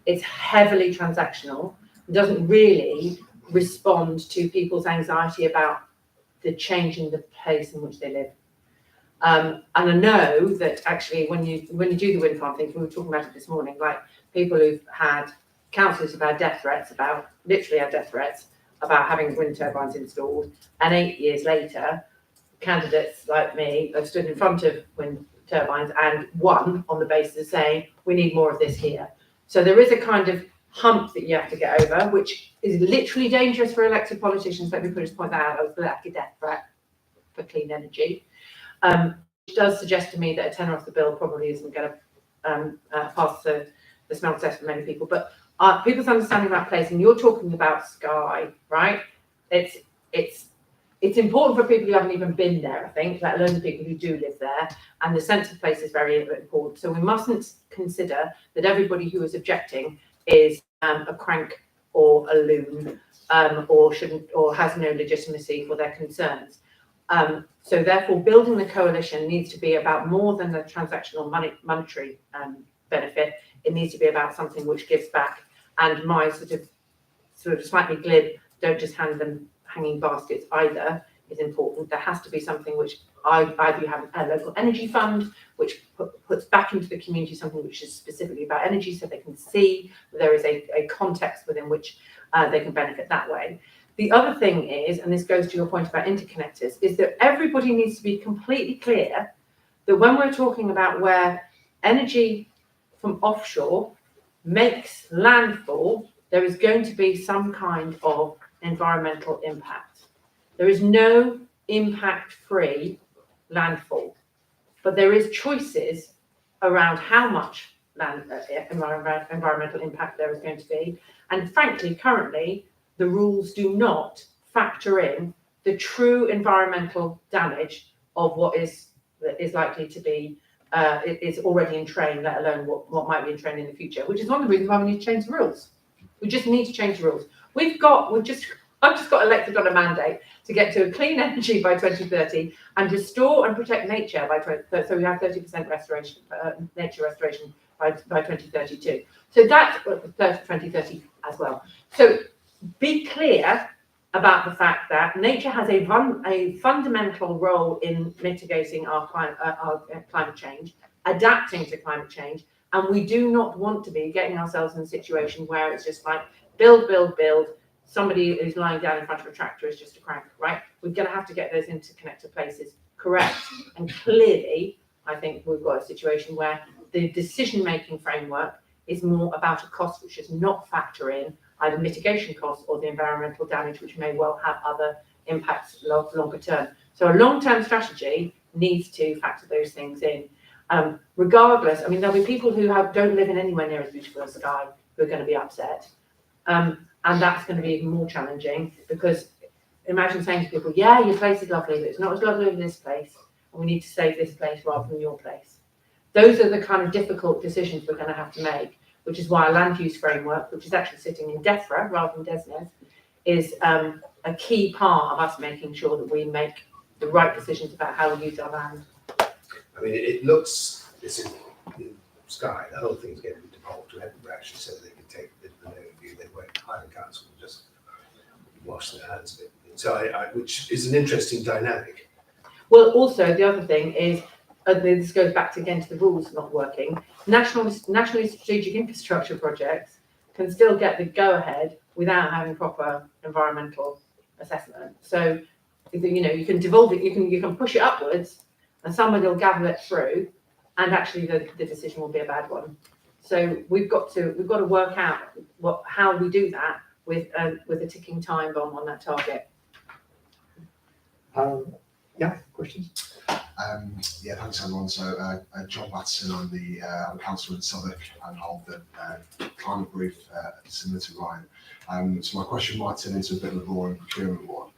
It's heavily transactional. It doesn't really respond to people's anxiety about the change in the place in which they live. And I know that actually when you do the wind farm thing, we were talking about it this morning, like people who've had, councillors who've had literally had death threats about having wind turbines installed, and 8 years later, candidates like me have stood in front of wind turbines and won on the basis of saying, we need more of this here. So there is a kind of hump that you have to get over, which is literally dangerous for elected politicians. Let me just point that out. That was like a death threat for clean energy. Which does suggest to me that a tenner off the bill probably isn't going to pass the smell test for many people. But people's understanding about place, and you're talking about Skye, right? It's important for people who haven't even been there, I think, let alone the people who do live there. And the sense of place is very important. So we mustn't consider that everybody who is objecting is a crank or a loon, or has no legitimacy for their concerns. So therefore, building the coalition needs to be about more than the transactional monetary benefit. It needs to be about something which gives back. And my sort of slightly glib, don't just hand them hanging baskets either, is important. There has to be something which I view having a local energy fund, which puts back into the community something which is specifically about energy, so they can see that there is a context within which they can benefit that way. The other thing is, and this goes to your point about interconnectors, is that everybody needs to be completely clear that when we're talking about where energy from offshore makes landfall, there is going to be some kind of environmental impact. There is no impact-free landfall, but there is choices around how much environmental impact there is going to be. And frankly, currently, the rules do not factor in the true environmental damage of what is likely to be is already in train, let alone what might be in train in the future, which is one of the reasons why we need to change the rules. We just need to change the rules. I've just got elected on a mandate to get to a clean energy by 2030 and restore and protect nature by 2030. So we have 30% restoration, nature restoration by 2032. So that's 2030 as well. So be clear about the fact that nature has a fundamental role in mitigating our climate change, adapting to climate change, and we do not want to be getting ourselves in a situation where it's just like build. Somebody who's lying down in front of a tractor is just a crank, right? We're going to have to get those interconnected places correct. And clearly, I think we've got a situation where the decision-making framework is more about a cost which does not factor in either mitigation costs or the environmental damage, which may well have other impacts longer term. So a long-term strategy needs to factor those things in. Regardless, I mean, there'll be people who don't live in anywhere near as beautiful as Skye who are going to be upset. And that's going to be even more challenging, because imagine saying to people, yeah, your place is lovely, but it's not as lovely as this place, and we need to save this place rather than your place. Those are the kind of difficult decisions we're going to have to make, which is why a land use framework, which is actually sitting in DEFRA rather than DESNES, is a key part of us making sure that we make the right decisions about how we use our land. I mean, it's in Skye, the whole thing's getting devolved to Edinburgh actually, so they can take the view they went Highland Council and just wash their hands of it. So which is an interesting dynamic. Well, also the other thing is, this goes back again to the rules not working. Nationally strategic infrastructure projects can still get the go-ahead without having proper environmental assessment. So, you can devolve it, you can push it upwards, and somebody will gavel it through, and actually the decision will be a bad one. So we've got to work out how we do that with a ticking time bomb on that target. Yeah, questions? Yeah, thanks everyone. So John Watson, I'm I'm a councillor in Southwark and hold the climate brief similar to Ryan. So my question might turn into a bit of a boring procurement one.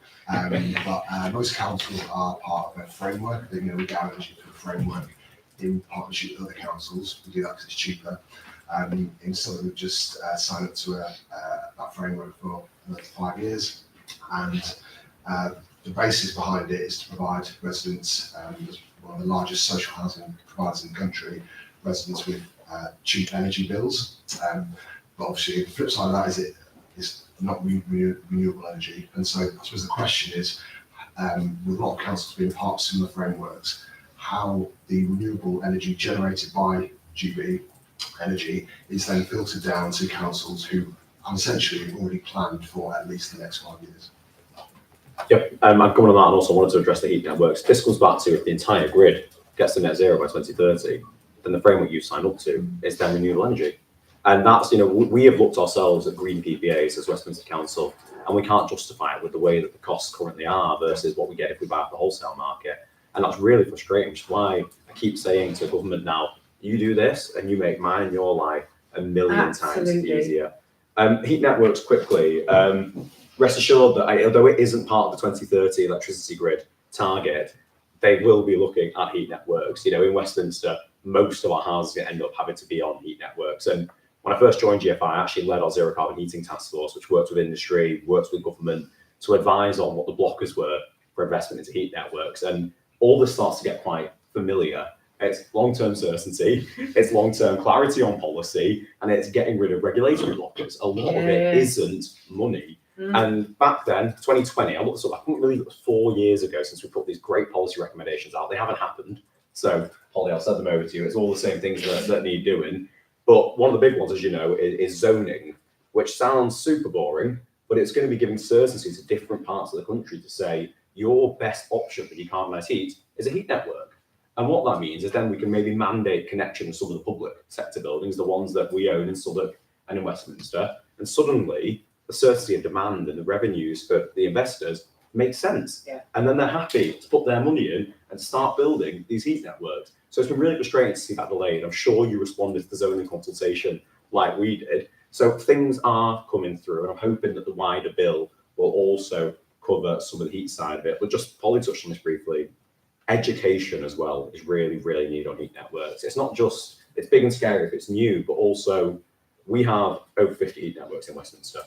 But most councils are part of a framework. We get our energy through a framework in partnership with other councils. We do that because it's cheaper. In Southwark, we've just signed up to that framework for another 5 years, and the basis behind it is to provide residents, one of the largest social housing providers in the country, residents with cheap energy bills. But obviously, the flip side of that is it is not renewable energy. And so I suppose the question is, with a lot of councils being part of similar frameworks, how the renewable energy generated by GB Energy is then filtered down to councils who have essentially already planned for at least the next 5 years. Yep, I'm coming on that and also wanted to address the heat networks. This comes back to if the entire grid gets to net zero by 2030, then the framework you sign up to is then renewable energy. And that's, we have looked ourselves at green PPAs as Westminster Council, and we can't justify it with the way that the costs currently are versus what we get if we buy off the wholesale market. And that's really frustrating, which is why I keep saying to government now, you do this and you make mine and your life a million times easier. Heat networks quickly. Rest assured that although it isn't part of the 2030 electricity grid target, they will be looking at heat networks. In Westminster, most of our houses end up having to be on heat networks. And when I first joined GFI, I actually led our zero carbon heating task force, which works with industry, works with government to advise on what the blockers were for investment into heat networks. And all this starts to get quite familiar. It's long-term certainty, it's long-term clarity on policy, and it's getting rid of regulatory blockers. A lot of it isn't money. And back then, 2020, I looked up, I couldn't believe it was 4 years ago since we put these great policy recommendations out. They haven't happened. So, Holly, I'll send them over to you. It's all the same things that need doing. But one of the big ones, as you know, is zoning, which sounds super boring, but it's going to be giving certainty to different parts of the country to say your best option for decarbonised heat is a heat network. And what that means is then we can maybe mandate connection with some of the public sector buildings, the ones that we own in Southwark and in Westminster. And suddenly the certainty of demand and the revenues for the investors makes sense. Yeah. And then they're happy to put their money in and start building these heat networks. So it's been really frustrating to see that delayed. I'm sure you responded to the zoning consultation like we did. So things are coming through, and I'm hoping that the wider bill will also cover some of the heat side of it. But just Polly touched on this briefly. Education as well is really, really needed on heat networks. It's not just, it's big and scary if it's new, but also we have over 50 heat networks in Westminster.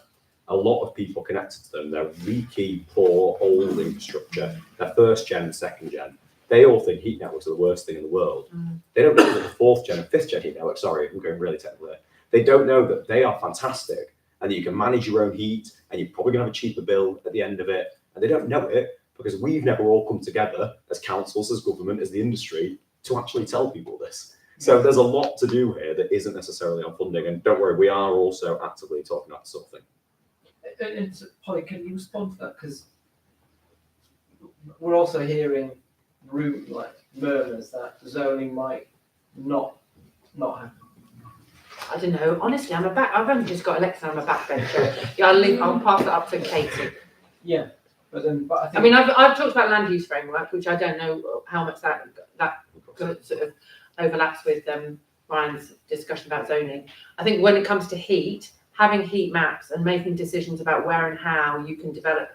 A lot of people connected to them. They're leaky, poor, old infrastructure. They're first gen and second gen. They all think heat networks are the worst thing in the world. They don't know that the fourth gen and fifth gen heat networks, sorry, I'm going really technical there. They don't know that they are fantastic and that you can manage your own heat and you're probably gonna have a cheaper bill at the end of it. And they don't know it because we've never all come together as councils, as government, as the industry to actually tell people this. So there's a lot to do here that isn't necessarily on funding. And don't worry, we are also actively talking about this sort of thing. And Polly, can you respond to that? Because we're also hearing murmurs that zoning might not happen. I don't know. Honestly, I've only just got elected. I'm a backbencher. Yeah, I'll pass it up to Katie. Yeah, but I think. I mean, I've talked about land use framework, which I don't know how much that sort of overlaps with Ryan's discussion about zoning. I think when it comes to heat, having heat maps and making decisions about where and how you can develop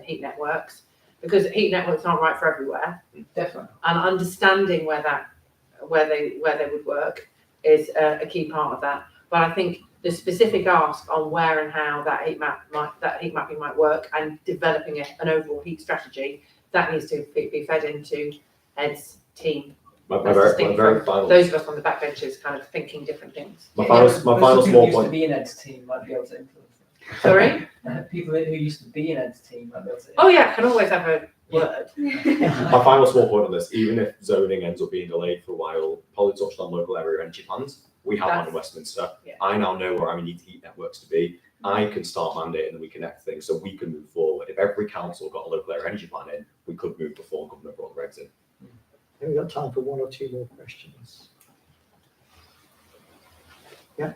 heat networks, because heat networks aren't right for everywhere. Definitely. And understanding where they would work is a key part of that. But I think the specific ask on where and how that heat mapping might work and developing an overall heat strategy, that needs to be fed into Ed's team. My very final. Those of us on the backbenches kind of thinking different things. My final small People who used point. to be in Ed's team might be able to influence it. Sorry? People who used to be in Ed's team might be able to. Oh yeah, can always have a word. My final small point on this, even if zoning ends up being delayed for a while, Polly touched on local area energy plans. We have one in Westminster. Yeah. I now know where I need heat networks to be. I can start mandating and we connect things so we can move forward. If every council got a local area energy plan in, we could move before government brought the regs in. Have we got time for one or two more questions? Yeah.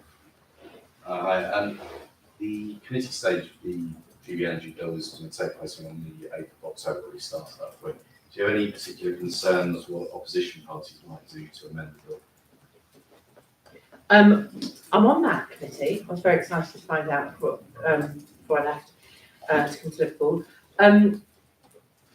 The committee stage of the GB Energy Bill is going to take place on the 8th of October, we start that point. Do you have any particular concerns what opposition parties might do to amend the bill? I'm on that committee. I was very excited to find out before I left to come to Liverpool.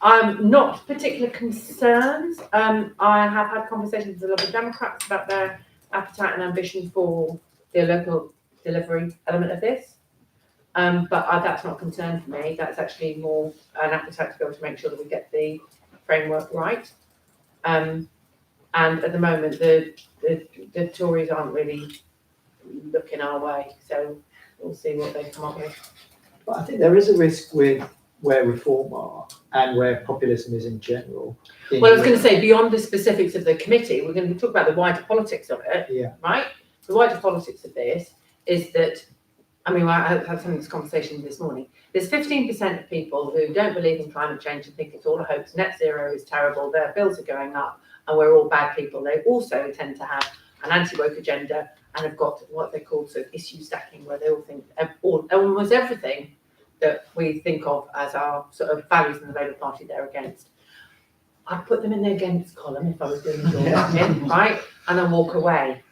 I'm not particular concerns. I have had conversations with a lot of Democrats about their appetite and ambition for the local delivery element of this. But that's not a concern for me. That's actually more an appetite to be able to make sure that we get the framework right. And at the moment, the Tories aren't really looking our way. So we'll see what they come up with. But I think there is a risk with where reform are and where populism is in general. Well, I was going to say, beyond the specifics of the committee, we're going to talk about the wider politics of it, Yeah. right? The wider politics of this is that, I mean, I had some of this conversation this morning. There's 15% of people who don't believe in climate change and think it's all a hoax. Net zero is terrible. Their bills are going up and we're all bad people. They also tend to have an anti-woke agenda and have got what they call sort of issue stacking, where they all think almost everything that we think of as our sort of values in the Labour Party they're against. I'd put them in the against column if I was doing the door, right? And then walk away.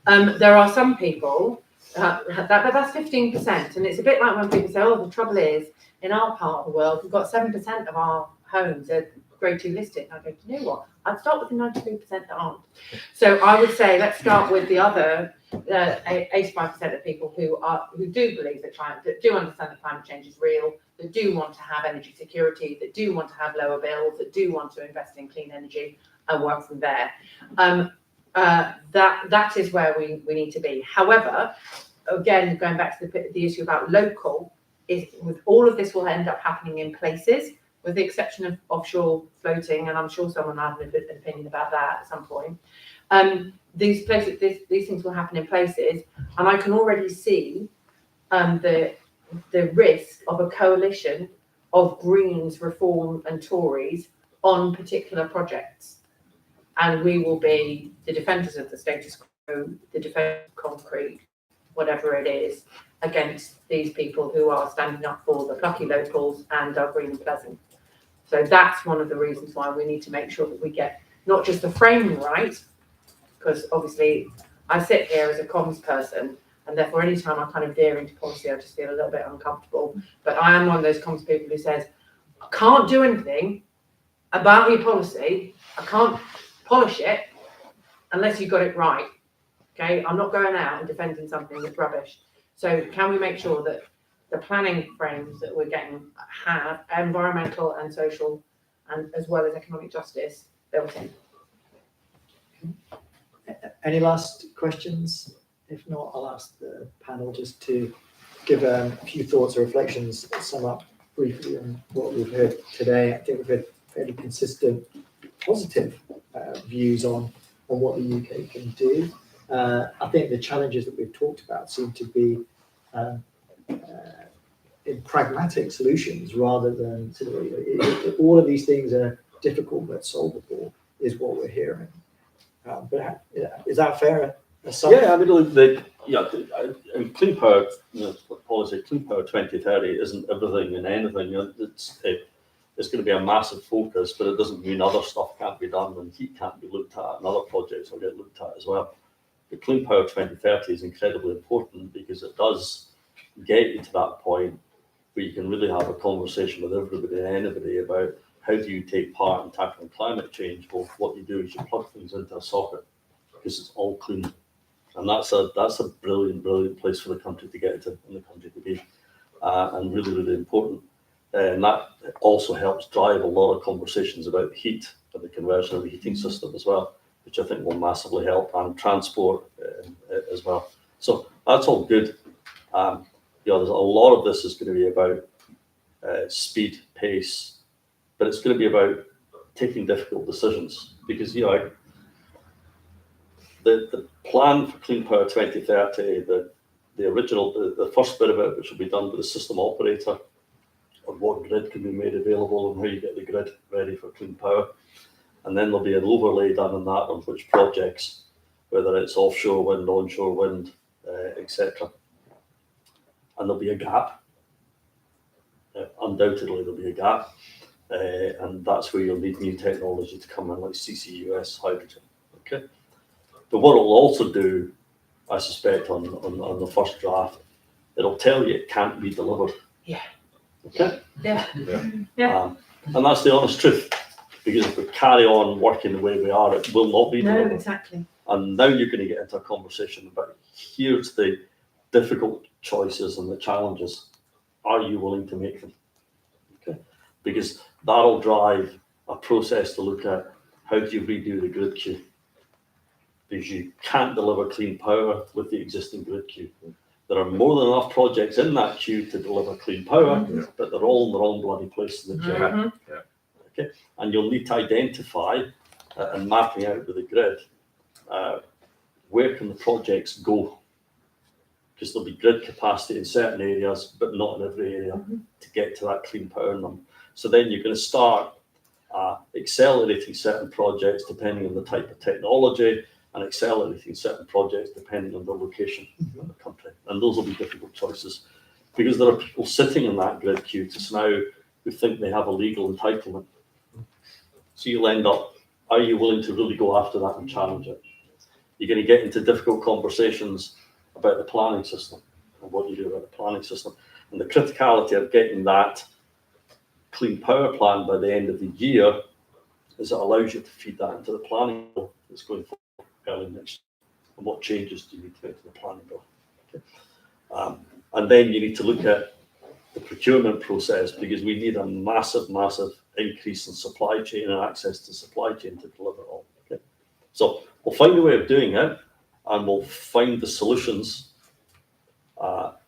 There are some people, but that's 15%. And it's a bit like when people say, oh, the trouble is, in our part of the world, we've got 7% of our homes are grade 2 listed. I go, you know what? I'd start with the 93% that aren't. So I would say, let's start with the other 85% of people who do believe that do understand that climate change is real, that do want to have energy security, that do want to have lower bills, that do want to invest in clean energy and work from there. That is where we need to be. However, again, going back to the issue about local, is with all of this will end up happening in places, with the exception of offshore floating, and I'm sure someone will have an opinion about that at some point. These things will happen in places, and I can already see the risk of a coalition of Greens, Reform, and Tories on particular projects, and we will be the defenders of the status quo, the defenders of concrete, whatever it is, against these people who are standing up for the plucky locals and are green and pleasant. So that's one of the reasons why we need to make sure that we get not just the framing right, because obviously I sit here as a comms person, and therefore anytime I kind of veer into policy, I just feel a little bit uncomfortable. But I am one of those comms people who says, I can't do anything about your policy, I can't polish it unless you got it right. Okay, I'm not going out and defending something that's rubbish. So can we make sure that the planning frames that we're getting have environmental and social, and as well as economic justice built in? Any last questions? If not, I'll ask the panel just to give a few thoughts or reflections, sum up briefly on what we've heard today. I think we've had fairly consistent, positive views on what the UK can do. I think the challenges that we've talked about seem to be in pragmatic solutions rather than sort of, all of these things are difficult but solvable is what we're hearing. But is that fair? Yeah, I mean, and clean power, policy, clean power 2030 isn't everything and anything. It's going to be a massive focus, but it doesn't mean other stuff can't be done and heat can't be looked at and other projects will get looked at as well. But clean power 2030 is incredibly important because it does get you to that point where you can really have a conversation with everybody and anybody about how do you take part in tackling climate change. Well, what you do is you plug things into a socket because it's all clean. And that's a brilliant place for the country to get to and the country to be, and really important. And that also helps drive a lot of conversations about heat and the conversion of the heating system as well, which I think will massively help, and transport as well. So that's all good. There's a lot of this is going to be about speed, pace, but it's going to be about taking difficult decisions because the plan for Clean Power 2030, the original, the first bit of it, which will be done by the system operator, of what grid can be made available and how you get the grid ready for clean power. And then there'll be an overlay done on that on which projects, whether it's offshore wind, onshore wind, etc. And there'll be a gap. Undoubtedly, there'll be a gap. And that's where you'll need new technology to come in, like CCUS, hydrogen. Okay. But what it'll also do, I suspect, on the first draft, it'll tell you it can't be delivered. Yeah. Okay. Yeah. And that's the honest truth, because if we carry on working the way we are, it will not be delivered. No, exactly. And now you're going to get into a conversation about here's the difficult choices and the challenges. Are you willing to make them? Okay. Because that'll drive a process to look at how do you redo the grid queue. Because you can't deliver clean power with the existing grid queue. there are more than enough projects in that queue to deliver clean power, Yeah. but they're all in the wrong bloody place in the queue. Mhm. Okay, and you'll need to identify and mapping out with the grid where can the projects go, because there'll be grid capacity in certain areas, but not in every area to get to that clean power number. So then you're going to start accelerating certain projects depending on the type of technology, and accelerating certain projects depending on the location of the country. And those will be difficult choices, because there are people sitting in that grid queue just now who think they have a legal entitlement. So you'll end up, are you willing to really go after that and challenge it? You're going to get into difficult conversations about the planning system and what you do about the planning system. And the criticality of getting that clean power plan by the end of the year is it allows you to feed that into the planning bill that's going forward early next year. And what changes do you need to make to the planning bill? Okay. And then you need to look at the procurement process, because we need a massive increase in supply chain and access to supply chain to deliver it all. Okay. So we'll find a way of doing it, and we'll find the solutions,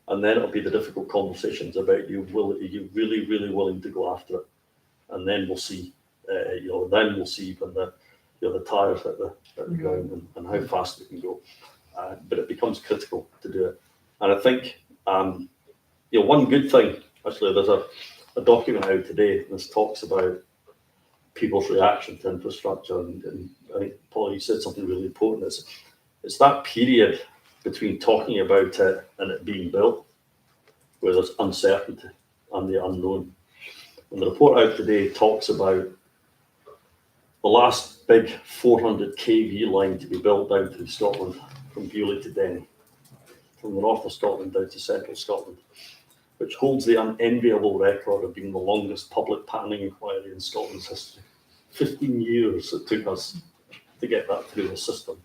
and then it'll be the difficult conversations about are you really willing to go after it, and then we'll see, then we'll see when the tires hit the ground and how fast we can go. But it becomes critical to do it, and I think one good thing, actually, there's a document out today that talks about people's reaction to infrastructure, and I think, Paul, you said something really important. It's that period between talking about it and it being built where there's uncertainty and the unknown. And the report out today talks about the last big 400 kV line to be built down through Scotland, from Bewley to Denny, from the north of Scotland down to central Scotland, which holds the unenviable record of being the longest public planning inquiry in Scotland's history. 15 years it took us to get that through the system.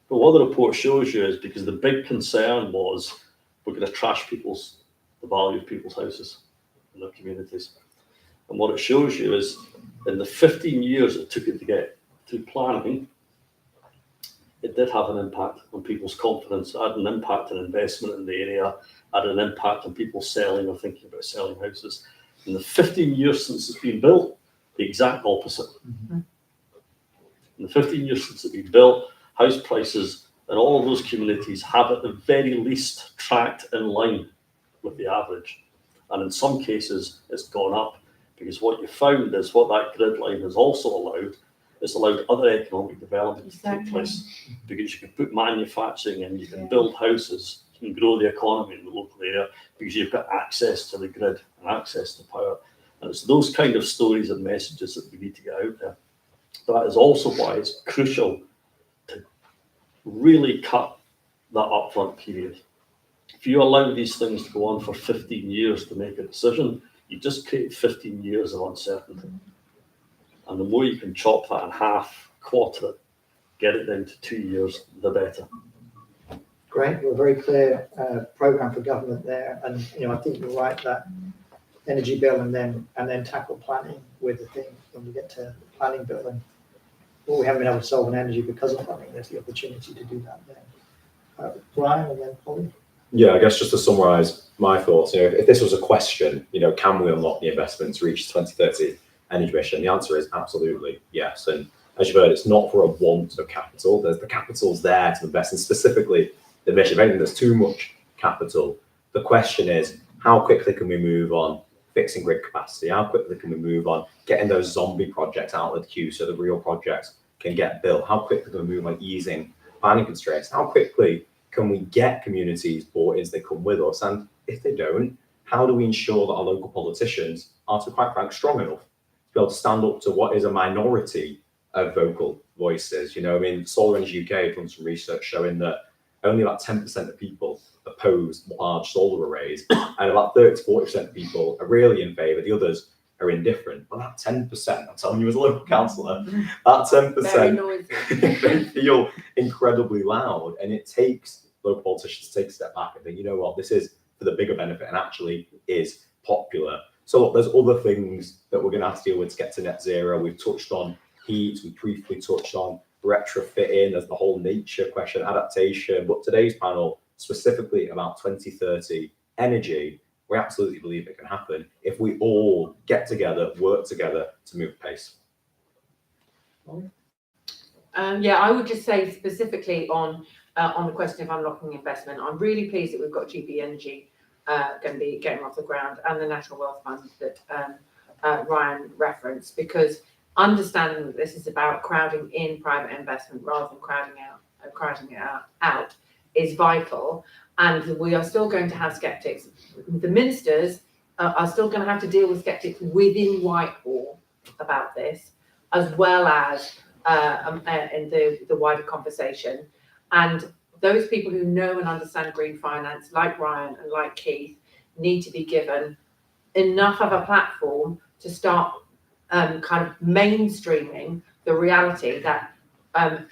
But what the report shows you is, because the big concern was we're going to trash the value of people's houses in their communities. And what it shows you is, in the 15 years it took it to get through planning, it did have an impact on people's confidence, it had an impact on investment in the area, had an impact on people selling or thinking about selling houses. In the 15 years since it's been built, the exact opposite. In the 15 years since it's been built, house prices in all of those communities have at the very least tracked in line with the average. And in some cases, it's gone up, because what you found is what that grid line has also allowed, it's allowed other economic development to take place, because you can put manufacturing in, you can build houses, you can grow the economy in the local area, because you've got access to the grid and access to power. And it's those kind of stories and messages that we need to get out there. That is also why it's crucial to really cut that upfront period. If you allow these things to go on for 15 years to make a decision, you just create 15 years of uncertainty. And the more you can chop that in half, quarter it, get it down to 2 years, the better. Great, well, very clear programme for government there, and I think you're right that energy bill and then tackle planning with the thing when we get to the planning bill, and we haven't been able to solve an energy because of planning. There's the opportunity to do that then. Brian and then Polly. Yeah, I guess just to summarise my thoughts, if this was a question, can we unlock the investment to reach the 2030 energy mission? The answer is absolutely yes. And as you've heard, it's not for a want of capital. The capital's there to invest in specifically the mission. If anything, there's too much capital. The question is, how quickly can we move on fixing grid capacity? How quickly can we move on getting those zombie projects out of the queue so the real projects can get built? How quickly can we move on easing planning constraints? How quickly can we get communities bought in as they come with us? And if they don't, how do we ensure that our local politicians are, to quite frank, strong enough to be able to stand up to what is a minority of vocal voices? Solar Energy UK have done some research showing that only about 10% of people oppose large solar arrays, and about 30 to 40% of people are really in favour. The others are indifferent. But that 10%, I'm telling you as a local councillor, that 10%, they feel incredibly loud, and it takes local politicians to take a step back and think, this is for the bigger benefit and actually is popular. So look, there's other things that we're going to have to deal with to get to net zero. We've touched on heat, we briefly touched on retrofitting, there's the whole nature question, adaptation, but today's panel specifically about 2030 energy, we absolutely believe it can happen if we all get together, work together to move pace. Yeah, I would just say specifically on the question of unlocking investment, I'm really pleased that we've got GB Energy going to be getting off the ground, and the National Wealth Fund that Ryan referenced, because understanding that this is about crowding in private investment rather than crowding it out is vital. And we are still going to have skeptics. The ministers are still going to have to deal with skeptics within Whitehall about this, as well as in the wider conversation. And those people who know and understand green finance, like Ryan and like Keith, need to be given enough of a platform to start kind of mainstreaming the reality that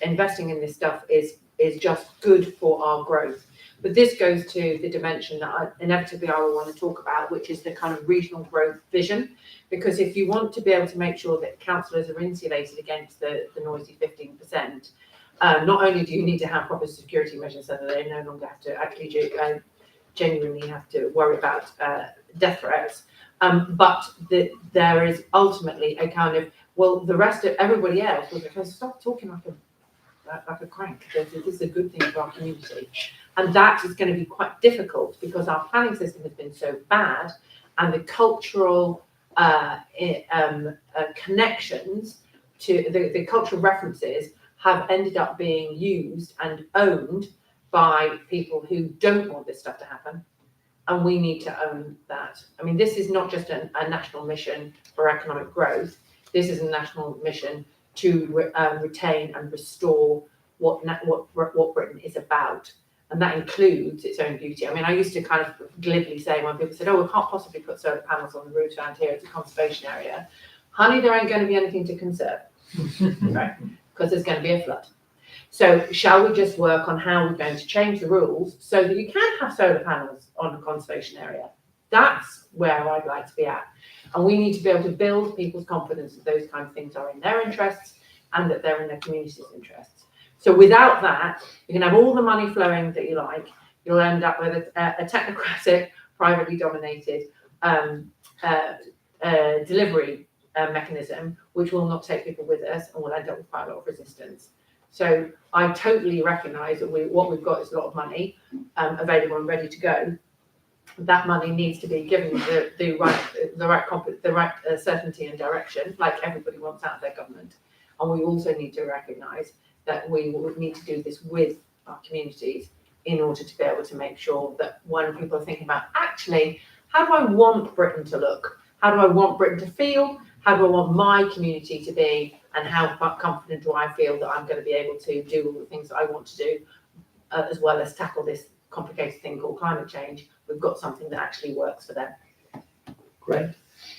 investing in this stuff is just good for our growth. But this goes to the dimension that inevitably I will want to talk about, which is the kind of regional growth vision. Because if you want to be able to make sure that councillors are insulated against the noisy 15%, not only do you need to have proper security measures so that they no longer have to actually genuinely have to worry about death threats, but there is ultimately a kind of, well, the rest of everybody else was like, stop talking like a crank. This is a good thing for our community. And that is going to be quite difficult because our planning system has been so bad, and the cultural connections to the cultural references have ended up being used and owned by people who don't want this stuff to happen. And we need to own that. I mean, this is not just a national mission for economic growth. This is a national mission to retain and restore what Britain is about. And that includes its own beauty. I mean, I used to kind of glibly say when people said, oh, we can't possibly put solar panels on the roof around here, it's a conservation area. Honey, there ain't going to be anything to conserve, right? Because there's going to be a flood. So shall we just work on how we're going to change the rules so that you can have solar panels on a conservation area? That's where I'd like to be at. And we need to be able to build people's confidence that those kind of things are in their interests and that they're in their community's interests. So without that, you can have all the money flowing that you like. You'll end up with a technocratic, privately dominated delivery mechanism, which will not take people with us, and will end up with quite a lot of resistance. So I totally recognise that what we've got is a lot of money available and ready to go. That money needs to be given the right certainty and direction, like everybody wants out of their government. And we also need to recognise that we will need to do this with our communities in order to be able to make sure that when people are thinking about, actually, how do I want Britain to look? How do I want Britain to feel? How do I want my community to be? And how confident do I feel that I'm going to be able to do all the things that I want to do, as well as tackle this complicated thing called climate change? We've got something that actually works for them. Great.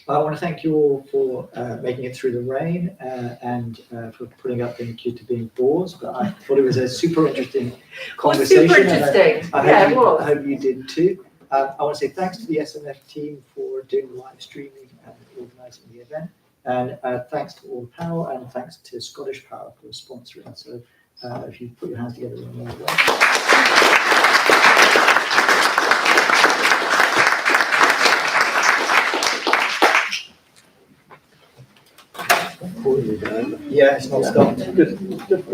I want to thank you all for making it through the rain and for putting up into being bored. But I thought it was a super interesting conversation. Super interesting. I hope you did too. I want to say thanks to the SMF team for doing the live streaming and organising the event. And thanks to all the panel, and thanks to ScottishPower for sponsoring. So if you put your hands together in one way. Yeah, it's not stopped. Good.